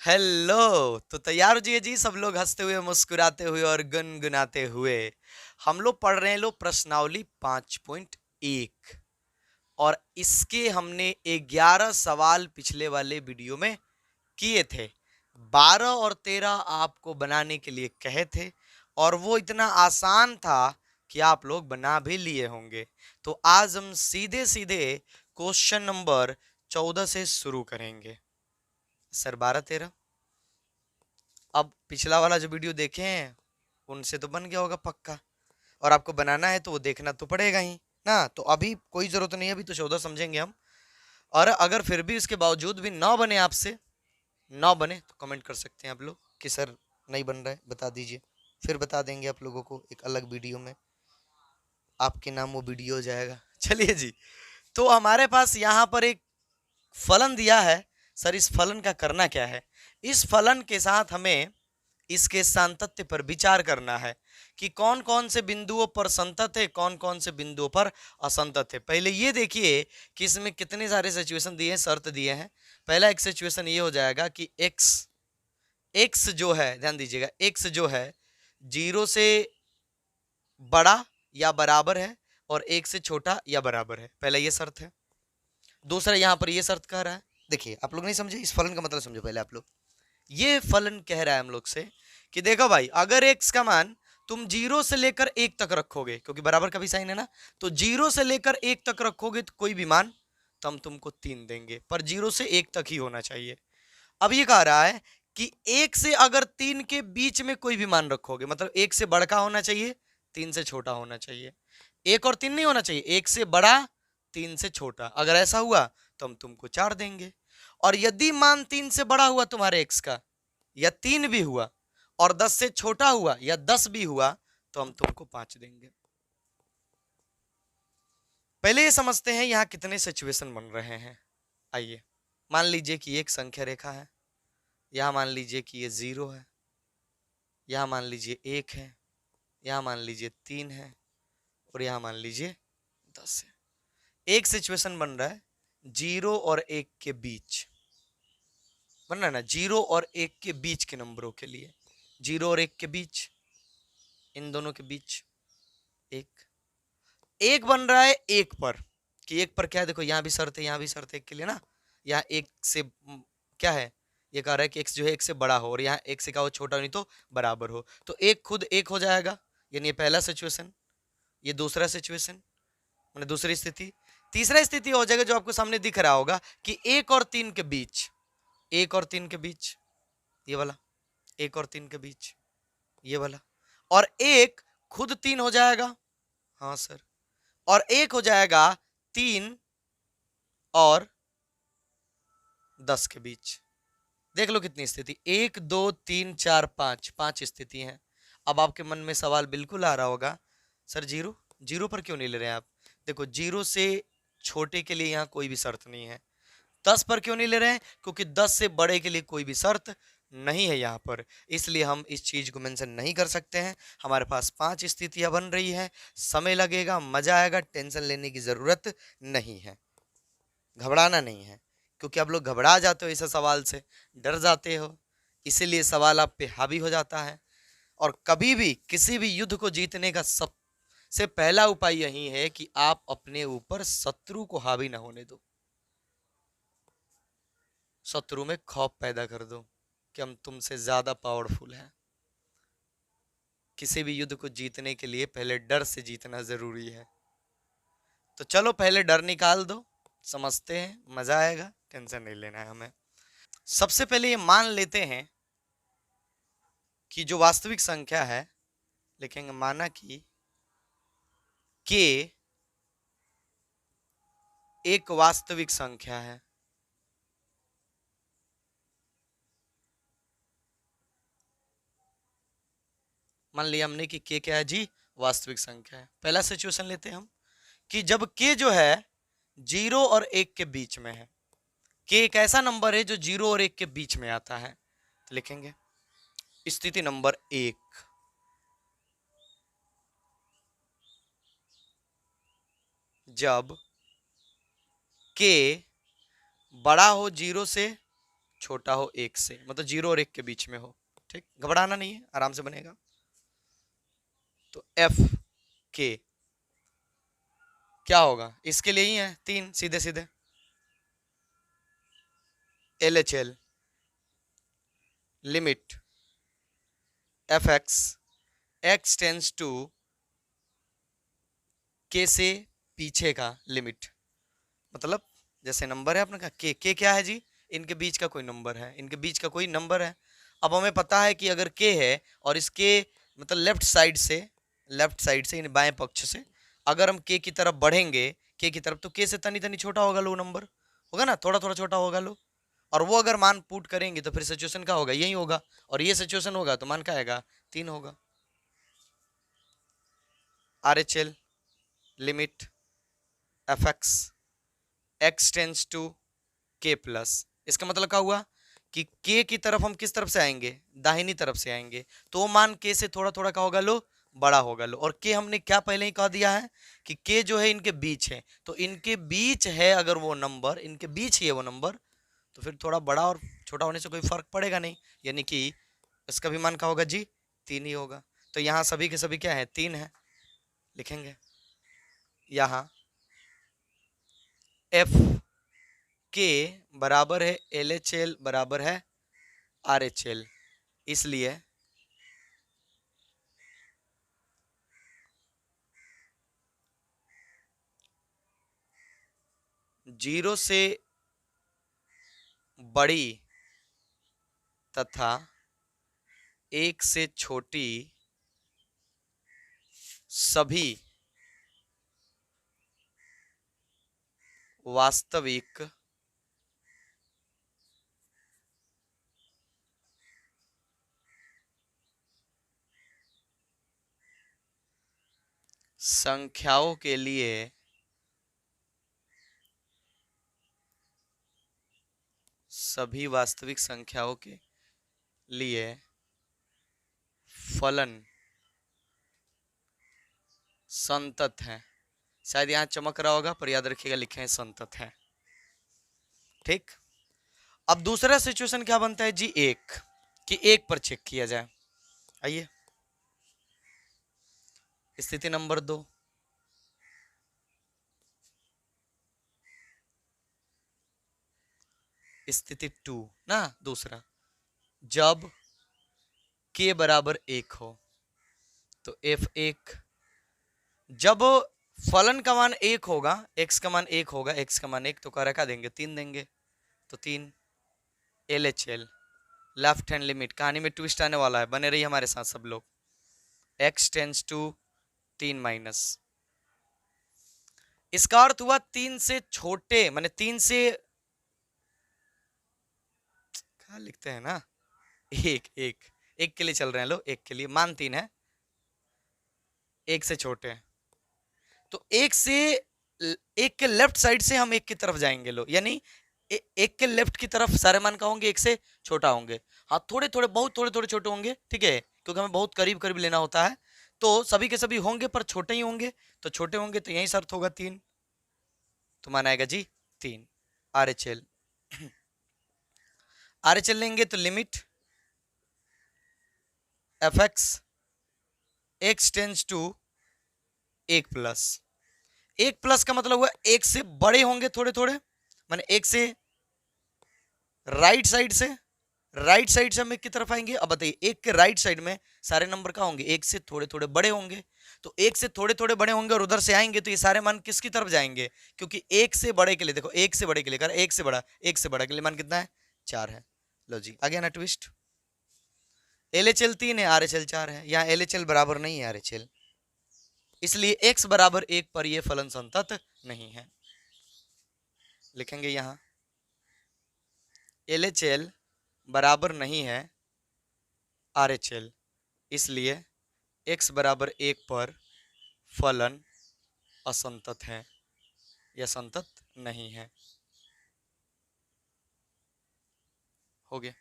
Hello. तो तैयार हो जी सब लोग हंसते हुए मुस्कुराते हुए और गुनगुनाते हुए। हम लोग पढ़ रहे हैं प्रश्नावली 5.1 और इसके हमने 11 सवाल पिछले वाले वीडियो में किए थे। 12 और 13 आपको बनाने के लिए कहे थे और वो इतना आसान था कि आप लोग बना भी लिए होंगे। तो आज हम सीधे सीधे क्वेश्चन नंबर 14 से शुरू करेंगे। सर 12-13 अब पिछला वाला जो वीडियो देखे हैं उनसे तो बन गया होगा पक्का, और आपको बनाना है तो वो देखना तो पड़ेगा ही ना। तो अभी कोई जरूरत नहीं है, अभी तो 14 समझेंगे हम। और अगर फिर भी इसके बावजूद भी ना बने आपसे, ना बने तो कमेंट कर सकते हैं आप लोग कि सर नहीं बन रहा है, बता दीजिए। फिर बता देंगे आप लोगों को एक अलग वीडियो में, आपके नाम वो वीडियो हो जाएगा। चलिए जी, तो हमारे पास यहाँ पर एक फलन दिया है। सर इस फलन का करना क्या है? इस फलन के साथ हमें इसके सांतत्य पर विचार करना है कि कौन कौन से बिंदुओं पर संतत है, कौन कौन से बिंदुओं पर असंतत है। पहले ये देखिए कि इसमें कितने सारे सिचुएशन दिए हैं, शर्त दिए हैं। पहला एक सिचुएशन ये हो जाएगा कि एक्स जो है, ध्यान दीजिएगा, एक्स जो है 0 से बड़ा या बराबर है और 1 से छोटा या बराबर है। पहला ये शर्त है। दूसरा यहां पर ये शर्त कह रहा है, देखिए आप लोग नहीं समझे, इस फलन का मतलब समझो पहले आप लोग। ये फलन कह रहा है हम लोग से कि देखो भाई, अगर एक्स का मान तुम 0 से लेकर 1 तक रखोगे, क्योंकि बराबर का भी साइन है ना, तो 0 से लेकर 1 तक रखोगे तो कोई भी मान तो हम तुमको 3 देंगे, पर 0 से 1 तक ही होना चाहिए। अब ये कह रहा है कि 1 से अगर 3 के बीच में कोई भी मान रखोगे, मतलब 1 से बड़ा होना चाहिए, 3 से छोटा होना चाहिए। 1 और 3 नहीं होना चाहिए, 1 से बड़ा 3 से छोटा। अगर ऐसा हुआ तो हम तुमको 4 देंगे। और यदि मान 3 से बड़ा हुआ तुम्हारे एक्स का, या 3 भी हुआ, और 10 से छोटा हुआ या 10 भी हुआ, तो हम तुमको 5 देंगे। पहले ये समझते हैं यहां कितने सिचुएशन बन रहे हैं। आइए, मान लीजिए कि एक संख्या रेखा है, यहां मान लीजिए कि ये 0 है, यहां मान लीजिए 1 है, यहां मान लीजिए 3 है, और यहां मान लीजिए 10 है। एक सिचुएशन बन रहा है 0 और 1 के बीच, बन रहा है ना, 0 और 1 के बीच के नंबरों के लिए। 0 और 1 के बीच, इन दोनों के बीच एक एक बन रहा है एक पर, कि एक पर क्या है, देखो यहां भी शर्त है, यहां भी शर्त है एक के लिए ना। यहाँ एक से क्या है, ये कह रहा है कि एक्स जो है एक से बड़ा हो, और यहाँ एक से क्या हो, छोटा नहीं तो बराबर हो। तो एक खुद एक हो जाएगा, यानी ये पहला सिचुएशन। ये दूसरा सिचुएशन, मैंने दूसरी स्थिति। तीसरा स्थिति हो जाएगा जो आपको सामने दिख रहा होगा कि 1 और 3 के बीच, 1 और 3 के बीच, ये वाला 1 और 3 के बीच, ये वाला। और एक खुद 3 हो जाएगा, हाँ सर, और एक हो जाएगा 3 और 10 के बीच। देख लो कितनी स्थिति, 1 2 3 4 5, 5 स्थिति हैं। अब आपके मन में सवाल बिल्कुल आ रहा होगा, सर जीरो, जीरो पर क्यों नहीं ले रहे हैं आप? देखो 0 से छोटे के लिए यहाँ कोई भी शर्त नहीं है। 10 पर क्यों नहीं ले रहे हैं? क्योंकि 10 से बड़े के लिए कोई भी शर्त नहीं है यहाँ पर, इसलिए हम इस चीज को मेंशन नहीं कर सकते हैं। हमारे पास 5 स्थितियां बन रही है, समय लगेगा, मजा आएगा, टेंशन लेने की जरूरत नहीं है, घबराना नहीं है। क्योंकि आप लोग घबरा जाते हो इस सवाल से, डर जाते हो, इसीलिए सवाल आप पे हावी हो जाता है। और कभी भी किसी भी युद्ध को जीतने का सबसे पहला उपाय यही है कि आप अपने ऊपर शत्रु को हावी ना होने दो, शत्रु में खौफ पैदा कर दो कि हम तुमसे ज्यादा पावरफुल हैं। किसी भी युद्ध को जीतने के लिए पहले डर से जीतना जरूरी है। तो चलो पहले डर निकाल दो, समझते हैं, मजा आएगा, टेंशन नहीं लेना है हमें। सबसे पहले ये मान लेते हैं कि जो वास्तविक संख्या है, लिखेंगे माना कि k एक वास्तविक संख्या है। मान लिया हमने कि k क्या है जी, वास्तविक संख्या है। पहला सिचुएशन लेते हैं हम कि जब k जो है 0 और 1 के बीच में है। k एक ऐसा नंबर है जो 0 और 1 के बीच में आता है, तो लिखेंगे स्थिति नंबर 1, जब k बड़ा हो 0 से छोटा हो 1 से, मतलब 0 और 1 के बीच में हो। ठीक, घबराना नहीं है, आराम से बनेगा। तो एफ के क्या होगा, इसके लिए ही है 3 सीधे सीधे। L H L limit f x tends to k से पीछे का लिमिट, मतलब जैसे नंबर है अपने का के क्या है जी, इनके बीच का कोई नंबर है, इनके बीच का कोई नंबर है। अब हमें पता है कि अगर के है और इसके मतलब लेफ्ट साइड से इन बाएं पक्ष से अगर हम के की तरफ बढ़ेंगे, के की तरफ, तो के से तनी तनी छोटा होगा लो, नंबर होगा ना, थोड़ा थोड़ा छोटा होगा लो। और वो अगर मान पुट करेंगे तो फिर सिचुएशन क्या होगा, यही होगा, और ये सिचुएशन होगा तो मान क्या आएगा, 3 होगा। R H L limit f x tends to k plus, इसका मतलब क्या हुआ कि के की तरफ हम किस तरफ से आएंगे, दाहिनी तरफ से आएंगे, तो मान के से थोड़ा थोड़ा क्या होगा लो, बड़ा होगा लो। और के हमने क्या पहले ही कह दिया है कि के जो है इनके बीच है, तो इनके बीच है अगर वो नंबर, इनके बीच ही है वो नंबर, तो फिर थोड़ा बड़ा और छोटा होने से कोई फर्क पड़ेगा नहीं, यानी कि इसका भी मान क्या होगा जी, 3 ही होगा। तो यहाँ सभी के सभी क्या है, 3 है। लिखेंगे यहाँ एफ के बराबर है एल एच एल बराबर है आर एच एल, इसलिए जीरो से बड़ी तथा 1 से छोटी सभी वास्तविक संख्याओं के लिए सभी वास्तविक संख्याओं के लिए फलन संतत है। शायद यहाँ चमक रहा होगा पर याद रखिएगा लिखे हैं संतत है। ठीक, अब दूसरा सिचुएशन क्या बनता है जी, एक कि एक पर चेक किया जाए। आइए स्थिति नंबर 2, स्थिति 2 ना, दूसरा, जब के बराबर 1 हो तो F1, जब फलन का मान 1 होगा, x का मान 1 होगा, x का मान 1 तो क्या देंगे, 3 देंगे, तो 3 LHL लेफ्ट हैंड लिमिट, कहानी में ट्विस्ट आने वाला है, बने रहिए हमारे साथ सब लोग। x टेंस टू 3 माइनस, इसका अर्थ हुआ 3 से छोटे, माने 3 से क्या लिखते हैं ना, एक के लिए चल रहे हैं लोग, एक के लिए मान 3 है, 1 से छोटे हैं, तो एक के लेफ्ट साइड से हम एक की तरफ जाएंगे लो, यानी एक के लेफ्ट की तरफ सारे मान का होंगे एक से छोटा होंगे। हाँ थोड़े थोड़े, बहुत थोड़े थोड़े छोटे होंगे, ठीक है, क्योंकि हमें बहुत करीब करीब लेना होता है, तो सभी के सभी होंगे पर छोटे ही होंगे, तो छोटे होंगे तो यही शर्त होगा 3, तो मान आएगा जी 3। आर एच एल लेंगे तो limit f x tends to 1 plus, 1 plus का मतलब हुआ 1 से बड़े होंगे थोड़े थोड़े, माने 1 से राइट साइड से हम 1 की तरफ आएंगे। अब बताइए 1 के राइट साइड में सारे नंबर का होंगे 1 से थोड़े थोड़े बड़े होंगे, तो 1 से थोड़े थोड़े बड़े होंगे और उधर से आएंगे तो ये सारे मान किसकी तरफ जाएंगे, क्योंकि 1 से बड़े के लिए देखो, 1 से बड़े के लिए कर, 1 से बड़ा के लिए मान कितना है, 4 है। लो जी आ गया ना ट्विस्ट, LHL 3 है, RHL 4 है, यहाँ LHL बराबर नहीं है RHL, इसलिए x बराबर 1 पर यह फलन संतत नहीं है। लिखेंगे यहाँ LHL बराबर नहीं है RHL, इसलिए x बराबर 1 पर फलन असंतत है या संतत नहीं है। हो गया,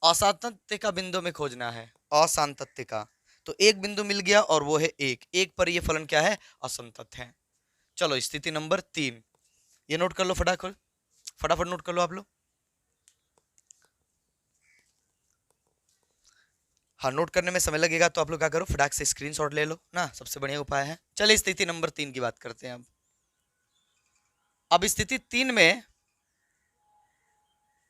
असातत्य का बिंदु में खोजना है, असातत्य का, तो एक बिंदु मिल गया और वो है 1 पर ये फलन क्या है, असंतत है। चलो स्थिति नंबर 3, ये नोट कर लो फटाफट नोट कर लो आप लोग। हाँ, नोट करने में समय लगेगा तो आप लोग क्या करो, फटाक से स्क्रीनशॉट ले लो ना, सबसे बढ़िया उपाय है। चलिए स्थिति नंबर 3 की बात करते हैं अब स्थिति 3 में,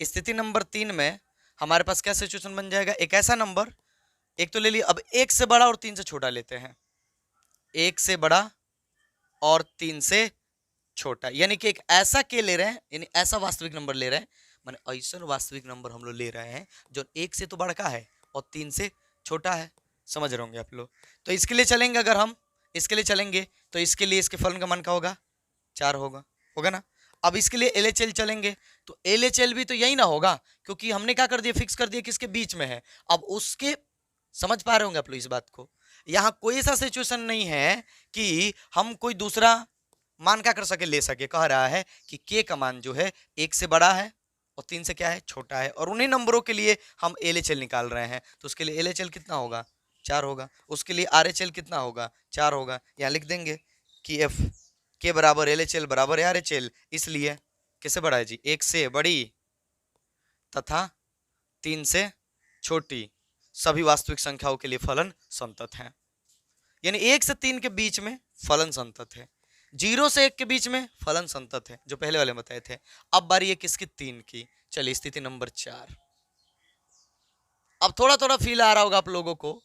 स्थिति नंबर 3 में हमारे पास क्या सिचुएशन बन जाएगा, एक ऐसा नंबर, एक तो ले लिया, अब 1 से बड़ा और 3 से छोटा लेते हैं, 1 से बड़ा और 3 से छोटा, यानी कि एक ऐसा के ले रहे हैं, यानी ऐसा वास्तविक नंबर ले रहे हैं, माने ऐसा वास्तविक नंबर हम लोग ले रहे हैं जो 1 से तो बड़ा है और 3 से छोटा है। समझ रहे होंगे आप लोग। तो इसके लिए चलेंगे, अगर हम इसके लिए चलेंगे तो इसके लिए इसके फलन का मान क्या होगा, 4 होगा ना। अब इसके लिए LHL चलेंगे तो LHL भी तो यही ना होगा, क्योंकि हमने क्या कर दिया, फिक्स कर दिया किसके बीच में है। अब उसके, समझ पा रहे होंगे आप लोग इस बात को, यहां कोई ऐसा सिचुएशन नहीं है कि हम कोई दूसरा मान क्या कर सके, ले सके। कह रहा है कि के का मान जो है 1 से बड़ा है और 3 से क्या है, छोटा है, और उन्हीं नंबरों के लिए हम LHL निकाल रहे हैं। तो उसके लिए LHL कितना होगा, 4 होगा। उसके लिए RHL कितना होगा, 4 होगा। यहाँ लिख देंगे कि F के बराबर LHL बराबर है RHL, इसलिए किससे बड़ा है जी, 1 से बड़ी तथा 3 से छोटी सभी वास्तविक संख्याओं के लिए फलन संतत है। यानी 1 से 3 के बीच में फलन संतत है, 0 से 1 के बीच में फलन संतत है, जो पहले वाले बताए थे। अब बारी है किसकी, 3 की। चलिए स्थिति नंबर 4। अब थोड़ा थोड़ा फील आ रहा होगा आप लोगों को,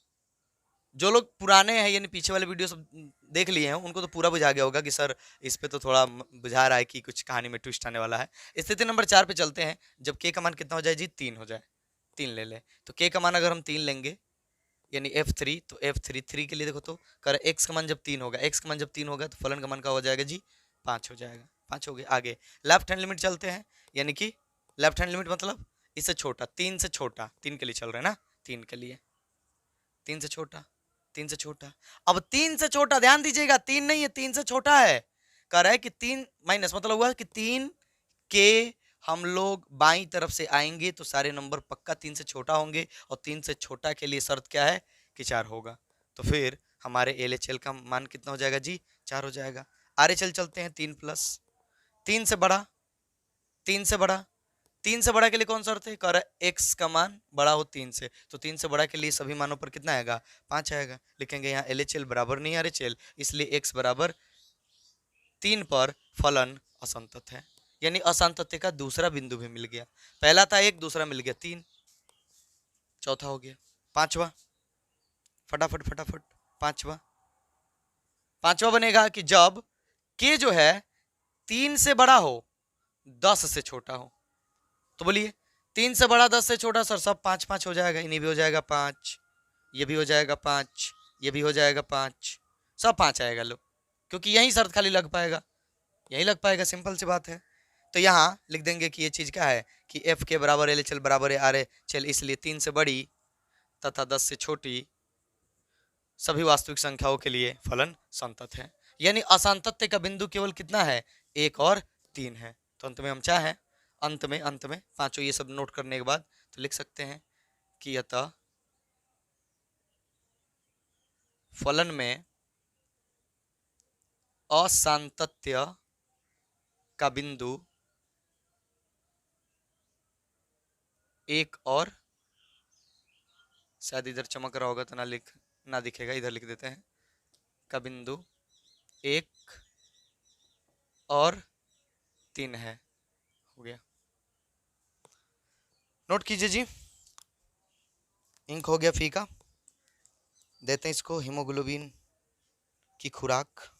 जो लोग पुराने हैं यानी पीछे वाले वीडियो सब देख लिए हैं उनको तो पूरा बुझा गया होगा कि सर इस पे तो थोड़ा बुझा रहा है कि कुछ कहानी में ट्विस्ट आने वाला है। स्थिति नंबर 4 पे चलते हैं। जब के का मान कितना हो जाए जी, 3 हो जाए, 3 ले ले, तो के का मान अगर हम 3 लेंगे यानी F3, तो F3 3 के लिए देखो तो कर x का मान जब 3 होगा, x का मान जब 3 होगा तो फलन का मान का हो जाएगा जी, 5 हो जाएगा। 5 हो गया। आगे लेफ्ट हैंड लिमिट चलते हैं, यानी कि लेफ्ट हैंड लिमिट मतलब इससे छोटा, 3 से छोटा, 3 के लिए चल रहे हैं ना, 3 के लिए, 3 से छोटा, 3 से छोटा। अब 3 से छोटा ध्यान दीजिएगा, 3 नहीं है, 3 से छोटा है। कह रहा है कि 3 माइनस मतलब हुआ कि 3 के हम लोग बाई तरफ से आएंगे तो सारे नंबर पक्का 3 से छोटा होंगे, और 3 से छोटा के लिए शर्त क्या है कि 4 होगा। तो फिर हमारे LHL का मान कितना हो जाएगा जी, 4 हो जाएगा। RHL चलते हैं, 3 प्लस 3 से बड़ा, 3 से बड़ा, 3 से बड़ा के लिए कौन सा शर्त है, कर x का मान बड़ा हो 3 से, तो 3 से बड़ा के लिए सभी मानों पर कितना आएगा, 5 आएगा। लिखेंगे यहाँ LHL बराबर नहीं RHL, इसलिए x बराबर 3 पर फलन असंतत है। यानी असंतत्य का दूसरा बिंदु भी मिल गया। पहला था 1, दूसरा मिल गया 3, चौथा हो गया। पांचवा, फटाफट फटाफट, पांचवा, पांचवा बनेगा कि जब के जो है 3 से बड़ा हो 10 से छोटा हो। तो बोलिए 3 से बड़ा 10 से छोटा, सर सब 5 5 हो जाएगा, इन्हीं भी हो जाएगा 5, ये भी हो जाएगा 5, ये भी हो जाएगा 5, सब 5 आएगा लो, क्योंकि यही शर्त खाली लग पाएगा, यही लग पाएगा, सिंपल सी बात है। तो यहाँ लिख देंगे कि ये चीज़ क्या है कि F के बराबर LHL बराबर है RHL, इसलिए 3 से बड़ी तथा 10 से छोटी सभी वास्तविक संख्याओं के लिए फलन संतत है। यानी असंतत्य का बिंदु केवल कितना है, 1 और 3 है। तो अंत में हम चाहें, अंत में पांचों ये सब नोट करने के बाद तो लिख सकते हैं कि अतः फलन में असांतत्य का बिंदु 1 और, शायद इधर चमक रहा होगा तो ना दिखेगा, इधर लिख देते हैं, का बिंदु 1 और 3 है। हो गया, नोट कीजिए जी। इंक हो गया फीका, देते हैं इसको हीमोग्लोबिन की खुराक।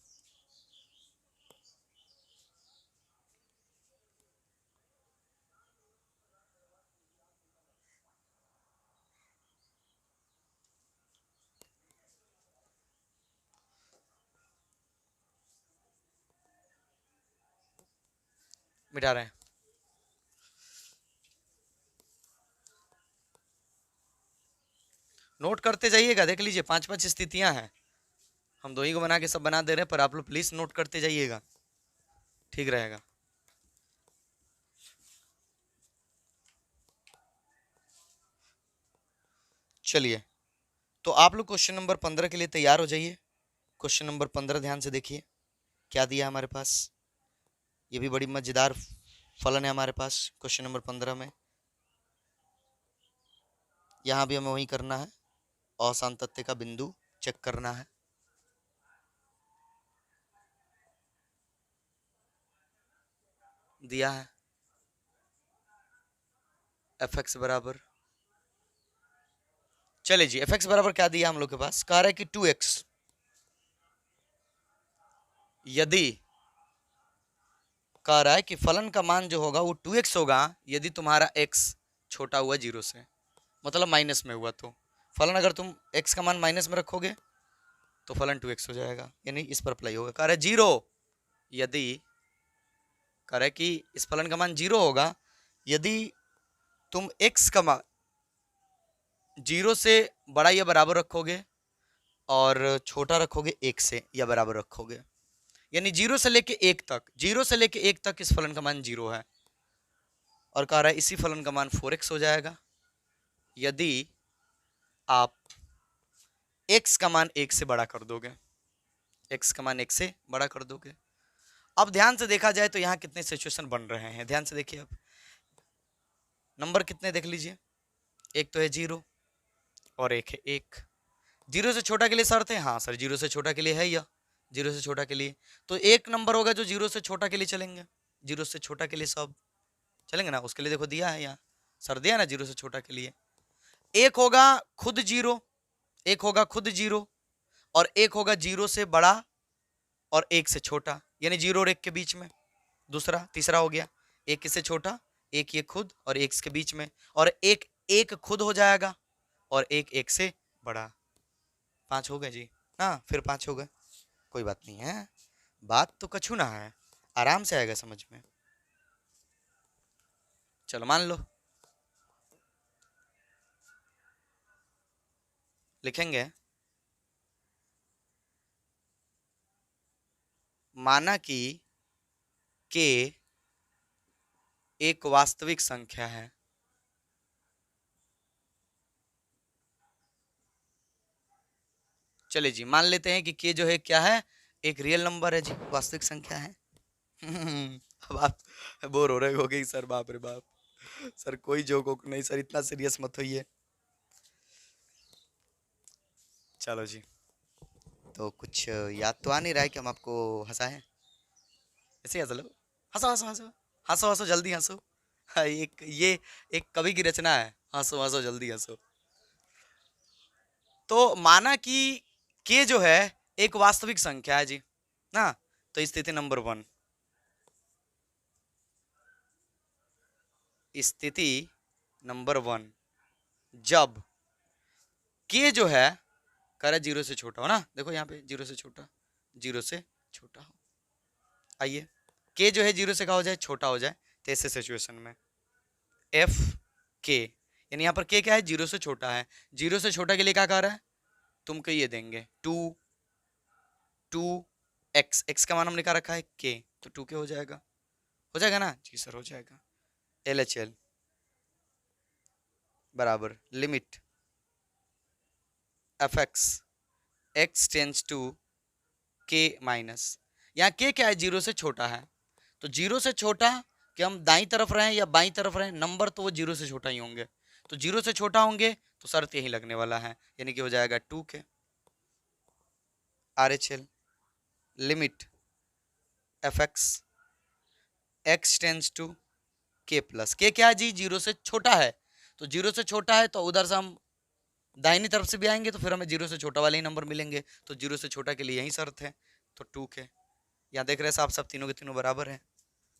मिटा रहे हैं। नोट करते जाइएगा, देख लीजिए 5 5 स्थितियां हैं, हम दो ही को बना के सब बना दे रहे हैं, पर आप लोग प्लीज नोट करते जाइएगा, ठीक रहेगा। चलिए, तो आप लोग क्वेश्चन नंबर 15 के लिए तैयार हो जाइए। क्वेश्चन नंबर 15 ध्यान से देखिए क्या दिया हमारे पास। ये भी बड़ी मजेदार फलन है हमारे पास क्वेश्चन नंबर 15 में। यहाँ भी हमें वही करना है, असांतत्य का बिंदु चेक करना है। दिया है एफ एक्स बराबर, चले जी एफ एक्स बराबर क्या दिया हम लोग के पास, कह रहा है कि 2x, यदि कह रहा है कि फलन का मान जो होगा वो 2x होगा यदि तुम्हारा x छोटा हुआ 0 से, मतलब माइनस में हुआ, तो फलन अगर तुम x का मान माइनस में रखोगे तो फलन 2x हो जाएगा, यानी इस पर अप्लाई होगा। कह रहा है 0, यदि कह रहा है कि इस फलन का मान 0 होगा यदि तुम x का मान 0 से बड़ा या बराबर रखोगे और छोटा रखोगे 1 से या बराबर रखोगे, यानी 0 से लेके 1 तक, 0 से लेके 1 तक इस फलन का मान 0 है। और कह रहा है इसी फलन का मान 4x हो जाएगा यदि आप x का मान 1 से बड़ा कर दोगे, x का मान 1 से बड़ा कर दोगे। अब ध्यान से देखा जाए तो यहाँ कितने सिचुएशन बन रहे हैं, ध्यान से देखिए। अब नंबर कितने देख लीजिए, एक तो है 0 और एक है 1। 0 से छोटा के लिए शर्त है, हाँ सर 0 से छोटा के लिए है, या 0 से छोटा के लिए तो एक नंबर होगा जो 0 से छोटा के लिए चलेंगे, 0 से छोटा के लिए सब चलेंगे ना, उसके लिए देखो दिया है यहाँ सर, दिया ना 0 से छोटा के लिए। एक होगा खुद 0, एक होगा खुद 0 और एक होगा 0 से बड़ा और 1 से छोटा, यानी 0 और 1 के बीच में। दूसरा तीसरा हो गया 1 किससे छोटा, 1 ये खुद और 1 के बीच में, और एक खुद हो जाएगा और 1 से बड़ा। 5 हो गए जी, हाँ फिर 5 हो गए, कोई बात नहीं है, बात तो कछु ना है, आराम से आएगा समझ में। चलो मान लो, लिखेंगे माना कि k एक वास्तविक संख्या है, चलिए जी मान लेते हैं कि k जो है क्या है, एक रियल नंबर है जी, वास्तविक संख्या है। अब आप बोर हो रहे होगे सर, बाप रे बाप सर कोई जोक वोक नहीं सर, इतना सीरियस मत होइए। चलो जी, तो कुछ याद तो आ नहीं रहा है कि हम आपको हंसाएं, ऐसे हंस लो, हंसो हंसो हंसो हंसो हंसो जल्दी हंसो। हाँ, ये एक कवि की रचना है, हंसो हंसो जल्दी हंसो। तो माना कि k जो है एक वास्तविक संख्या है जी ना, तो स्थिति नंबर 1, स्थिति नंबर 1 जब k जो है कह रहा 0 से छोटा हो ना, देखो यहाँ पे 0 से छोटा, 0 से छोटा हो, आइए k जो है 0 से क्या हो जाए, छोटा हो जाए, तो ऐसे सिचुएशन में एफ के, यानी यहाँ पर k क्या है 0 से छोटा है, 0 से छोटा के लिए क्या कह रहा है, तुमको ये देंगे 2x, x का मान हमने क्या रखा है k, तो 2k हो जाएगा ना जी सर, हो जाएगा। LHL बराबर limit f x tends to k minus, यहाँ k क्या है 0 से छोटा है, तो 0 से छोटा कि हम दाईं तरफ रहें या बाईं तरफ रहें, नंबर तो वो 0 से छोटा ही होंगे, तो 0 से छोटा होंगे तो शर्त यही लगने वाला है, यानी कि हो जाएगा 2k। RHL limit f x tends to k plus, k क्या है जी 0 से छोटा है, तो 0 से छोटा है तो उधर से हम दाहिनी तरफ से भी आएंगे तो फिर हमें 0 से छोटा वाले ही नंबर मिलेंगे, तो 0 से छोटा के लिए यही शर्त है, तो 2k। यहाँ देख रहे हैं साहब सब तीनों के तीनों बराबर हैं,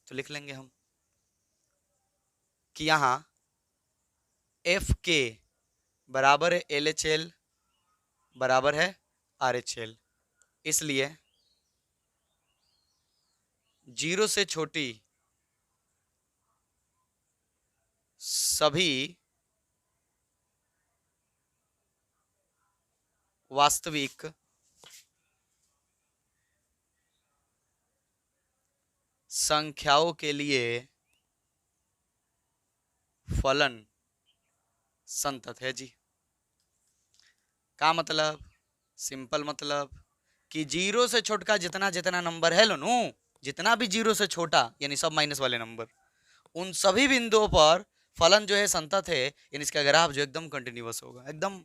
तो लिख लेंगे हम कि यहाँ एफ के बराबर है LHL बराबर है RHL, इसलिए 0 से छोटी सभी वास्तविक संख्याओं के लिए फलन संतत है जी। का मतलब, सिंपल मतलब कि 0 से छोटका जितना जितना नंबर है लो नो, जितना भी 0 से छोटा यानी सब माइनस वाले नंबर, उन सभी बिंदुओं पर फलन जो है संतत है, यानी इसका ग्राफ जो एकदम कंटिन्यूअस होगा, एकदम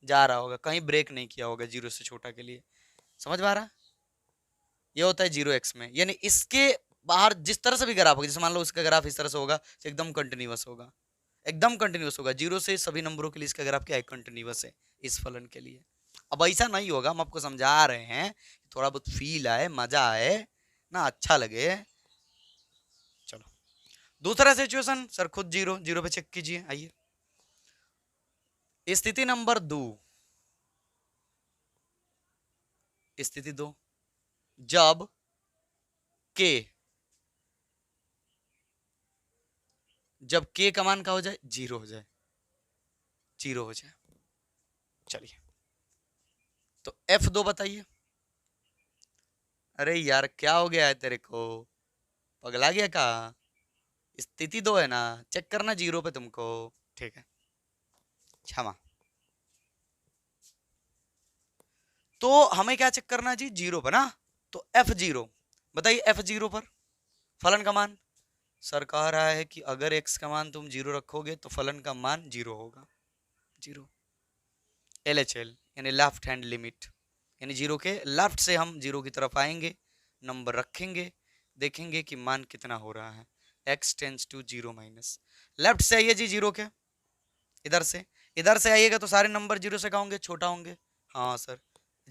जा रहा होगा, कहीं ब्रेक नहीं किया होगा जीरो से छोटा के लिए। समझ में आ रहा? ये होता है जीरो एक्स में, यानी इसके बाहर जिस तरह से भी ग्राफ होगा, जैसे मान लो इसका ग्राफ इस तरह से होगा तो एकदम कंटिन्यूअस होगा, एकदम कंटिन्यूअस होगा। जीरो से सभी नंबरों के लिए इसका ग्राफ क्या है, कंटिन्यूअस है इस फलन के लिए। अब ऐसा नहीं होगा, हम आपको समझा रहे हैं, थोड़ा बहुत फील आए, मजा आए ना, अच्छा लगे। चलो दूसरा सिचुएशन सर, खुद जीरो जीरो पे चेक कीजिए। आइए स्थिति नंबर 2, स्थिति 2, जब के, जब के का मान का हो जाए, जीरो हो जाए, जीरो हो जाए। चलिए तो F2 बताइए। अरे यार क्या हो गया है तेरे को, पगला गया का? स्थिति 2 है ना, चेक करना जीरो पे तुमको, ठीक है, क्षमा। तो हमें क्या चेक करना जी, जीरो पर ना। तो F0 बताइए, F0 पर फलन का मान। सर कह रहा है कि अगर x का मान तुम जीरो रखोगे तो फलन का मान जीरो होगा, जीरो। LHL यानी लेफ्ट हैंड लिमिट, यानी जीरो के लेफ्ट से हम जीरो की तरफ आएंगे, नंबर रखेंगे, देखेंगे कि मान कितना हो रहा है, x tends to zero minus. Left से आइए जी जीरो के, इधर से, इधर से आइएगा तो सारे नंबर जीरो से क्या होंगे, छोटा होंगे। हाँ सर,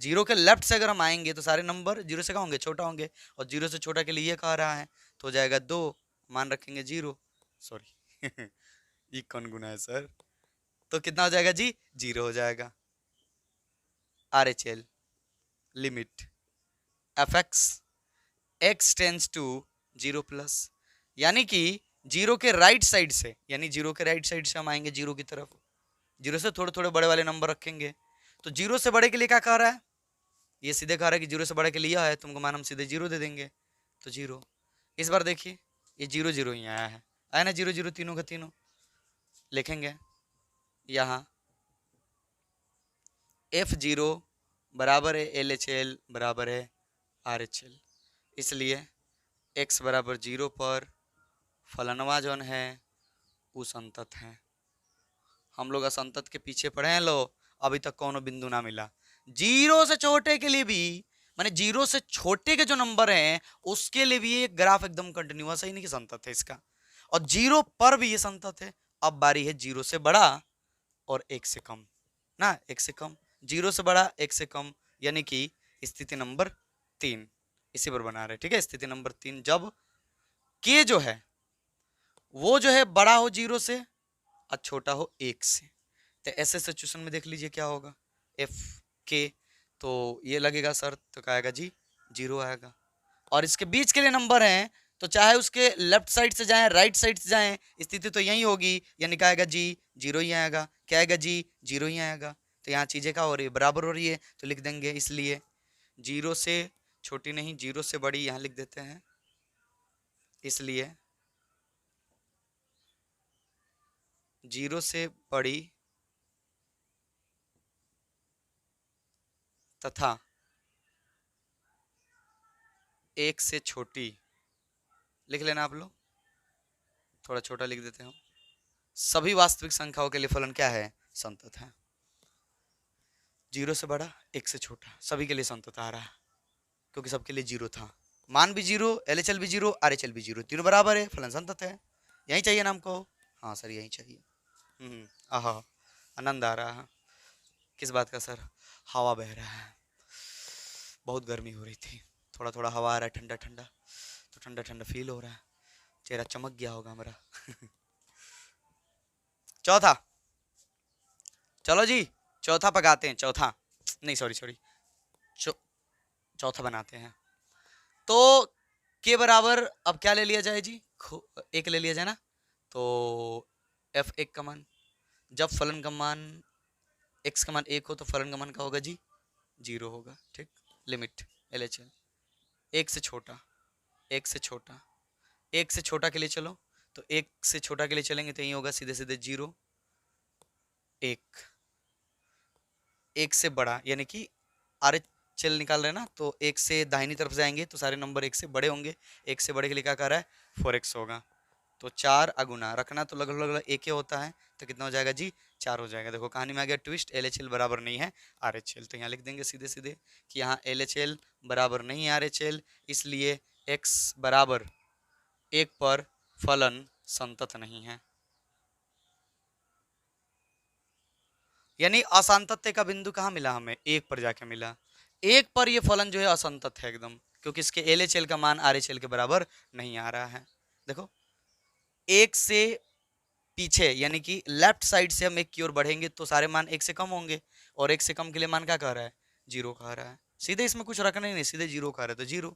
जीरो के लेफ्ट से अगर हम आएंगे तो सारे नंबर जीरो से क्या होंगे, छोटा होंगे। और जीरो से छोटा के लिए ये कह रहा है, तो हो जाएगा 2, मान रखेंगे जीरो, सॉरी ये कौन गुना है सर, तो कितना हो जाएगा जी, जीरो हो जाएगा। RHL limit fx x tends to zero plus, यानी कि जीरो के राइट साइड से, यानी जीरो के राइट साइड से हम आएंगे जीरो की तरफ, जीरो से थोड़े थोड़े बड़े वाले नंबर रखेंगे। तो जीरो से बड़े के लिए क्या कह रहा है, ये सीधे कह रहा है कि जीरो से बड़े के लिए है, तुमको मान हम सीधे जीरो दे देंगे, तो जीरो। इस बार देखिए ये जीरो जीरो ही आया है, आया ना, जीरो जीरो तीनों का तीनों लिखेंगे यहाँ। F0 बराबर है LHL बराबर है RHL, इसलिए x बराबर जीरो पर फलनवा जौन है वो संतत है। हम लोग असंतत के पीछे पड़े हैं लो, अभी तक कोनो बिंदु ना मिला। जीरो से छोटे के लिए भी, माने जीरो से छोटे के जो नंबर हैं उसके लिए भी ये ग्राफ एकदम कंटिन्यूअस है, ही नहीं कि संतत है इसका, और जीरो पर भी ये संतत है। अब बारी है जीरो से बड़ा और एक से कम ना, एक से कम, जीरो से बड़ा एक से कम, यानी कि स्थिति नंबर 3 इसी पर बना रहे, ठीक है। स्थिति नंबर 3, जब के जो है वो जो है बड़ा हो जीरो से और छोटा हो एक से, तो ऐसे सिचुएशन में देख लीजिए क्या होगा, एफ के, तो ये लगेगा सर, तो क्या आएगा जी, जीरो आएगा। और इसके बीच के लिए नंबर हैं, तो चाहे उसके लेफ्ट साइड से जाएं राइट साइड से जाएं, स्थिति तो यही होगी, यानी क्या आएगा जी, जीरो ही आएगा। क्या आएगा जी, जीरो ही आएगा। तो यहाँ चीजें क्या हो रही है, बराबर हो रही है, तो लिख देंगे, इसलिए जीरो से छोटी नहीं, जीरो से बड़ी यहाँ लिख देते हैं, इसलिए जीरो से बड़ी तथा एक से छोटी लिख लेना आप लोग, थोड़ा छोटा लिख देते हैं हम। सभी वास्तविक संख्याओं के लिए फलन क्या है, संतत है। जीरो से बड़ा एक से छोटा सभी के लिए संतत आ रहा है, क्योंकि सबके लिए जीरो था, मान भी जीरो, LHL भी जीरो, RHL भी जीरो, तीनों बराबर है, फलन संतत है। यही चाहिए ना हमको, हाँ सर यही चाहिए। आहा, आनंद आ रहा है। किस बात का सर, हवा बह रहा है, बहुत गर्मी हो रही थी, थोड़ा थोड़ा हवा आ रहा है, ठंडा ठंडा, तो ठंडा ठंडा फील हो रहा है, चेहरा चमक गया होगा हमारा चौथा, चलो जी चौथा पकाते हैं, चौथा नहीं सॉरी सॉरी, चौथा बनाते हैं। तो के बराबर अब क्या ले लिया जाए जी, एक ले लिया जाए ना, तो F1 का मान, जब फलन का मान x का मान एक हो तो फलन का मान क्या होगा जी, जीरो होगा, ठीक। लिमिट LHL एक से छोटा, एक से छोटा, एक से छोटा के लिए चलो, तो एक से छोटा के लिए चलेंगे तो यही होगा, सीधे सीधे जीरो, एक, एक से बड़ा, यानी कि RHL निकाल रहे हैं ना, तो एक से दाहिनी तरफ जाएंगे तो सारे नंबर एक से बड़े होंगे, एक से बड़े के लिए क्या कर रहा है, 4x होगा, तो 4 अगुना रखना तो लगभग लगभग एक ही होता है, तो कितना हो जाएगा जी 4 हो जाएगा। देखो कहानी में आ गया ट्विस्ट, LHL बराबर नहीं है RHL, तो यहाँ लिख देंगे सीधे सीधे कि यहाँ LHL बराबर नहीं है RHL, इसलिए x बराबर 1 पर फलन संतत नहीं है। यानी असांतत्य का बिंदु कहाँ मिला हमें, 1 पर जाके मिला। 1 पर ये फलन जो है असंतत है एकदम, क्योंकि इसके LHL का मान RHL के बराबर नहीं आ रहा है। देखो 1 से पीछे यानी कि लेफ्ट साइड से हम 1 की ओर बढ़ेंगे तो सारे मान 1 से कम होंगे, और 1 से कम के लिए मान क्या कह रहा है, 0 कह रहा है। सीधे इसमें कुछ रखना ही नहीं, सीधे 0 कह रहा है तो 0।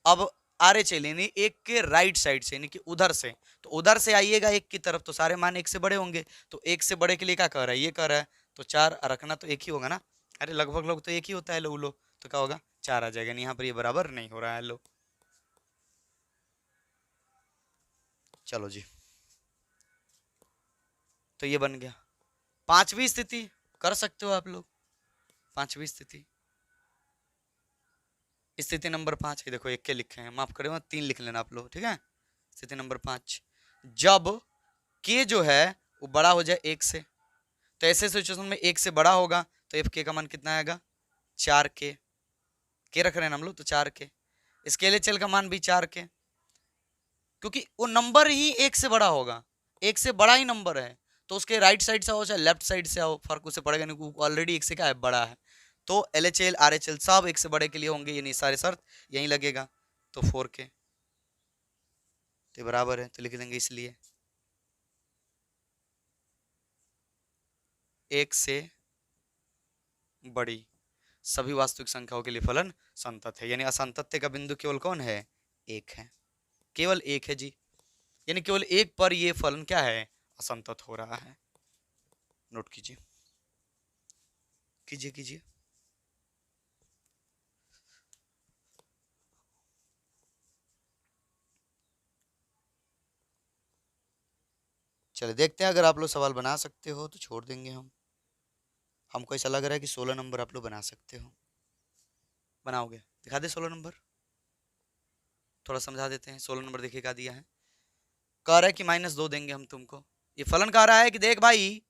अब RHL यानी 1 के राइट साइड से यानी कि उधर से, तो उधर से आइएगा 1 की तरफ तो सारे मान 1 से बड़े होंगे, तो 1 से बड़े के लिए क्या कह रहा है, ये कह रहा है, तो 4 रखना तो 1 ही होगा ना। अरे लगभग लोग तो 1 ही होता है, लो तो क्या होगा 4 आ जाएगा, यहाँ पर ये बराबर नहीं हो रहा है। लो चलो जी, तो ये बन गया। पांचवी स्थिति कर सकते हो आप लोग, पांचवी स्थिति, स्थिति नंबर 5 है। देखो 1 के लिखे हैं, माफ करें 3 लिख लेना आप लोग, ठीक है। स्थिति नंबर 5, जब k जो है वो बड़ा हो जाए 1 से, तो ऐसे सिचुएशन में 1 से बड़ा होगा तो एफ के का मान कितना आएगा 4k, के रख रहे हैं हम लोग तो 4k, इसके लिए चल का मान भी 4k, क्योंकि वो नंबर ही 1 से बड़ा होगा, 1 से बड़ा ही नंबर है, तो उसके राइट साइड से आओ चाहे लेफ्ट साइड से आओ फर्क उससे पड़ेगा नहीं, ऑलरेडी 1 से क्या है बड़ा है। तो LHL RHL सब 1 से बड़े के लिए होंगे, ये नहीं सारे शर्त यहीं लगेगा, तो 4k तो बराबर है, तो लिख देंगे इसलिए 1 से बड़ी सभी वास्तविक संख्याओं के लिए फलन संतत है। यानी असंतत्य का बिंदु केवल कौन है, 1 है, केवल 1 है जी, यानी केवल 1 पर ये फलन क्या है, असंतत हो रहा है। नोट कीजिए कीजिए कीजिए। चलिए देखते हैं, अगर आप लोग सवाल बना सकते हो तो छोड़ देंगे हम, हमको ऐसा लग रहा है कि 16 नंबर आप लोग बना सकते हो। बनाओगे, दिखा दे 16 नंबर, थोड़ा समझा देते हैं। 16 नंबर देखिए क्या दिया है, कह रहा है कि -2 देंगे हम तुमको। ये फलन कह रहा है कि देख भाई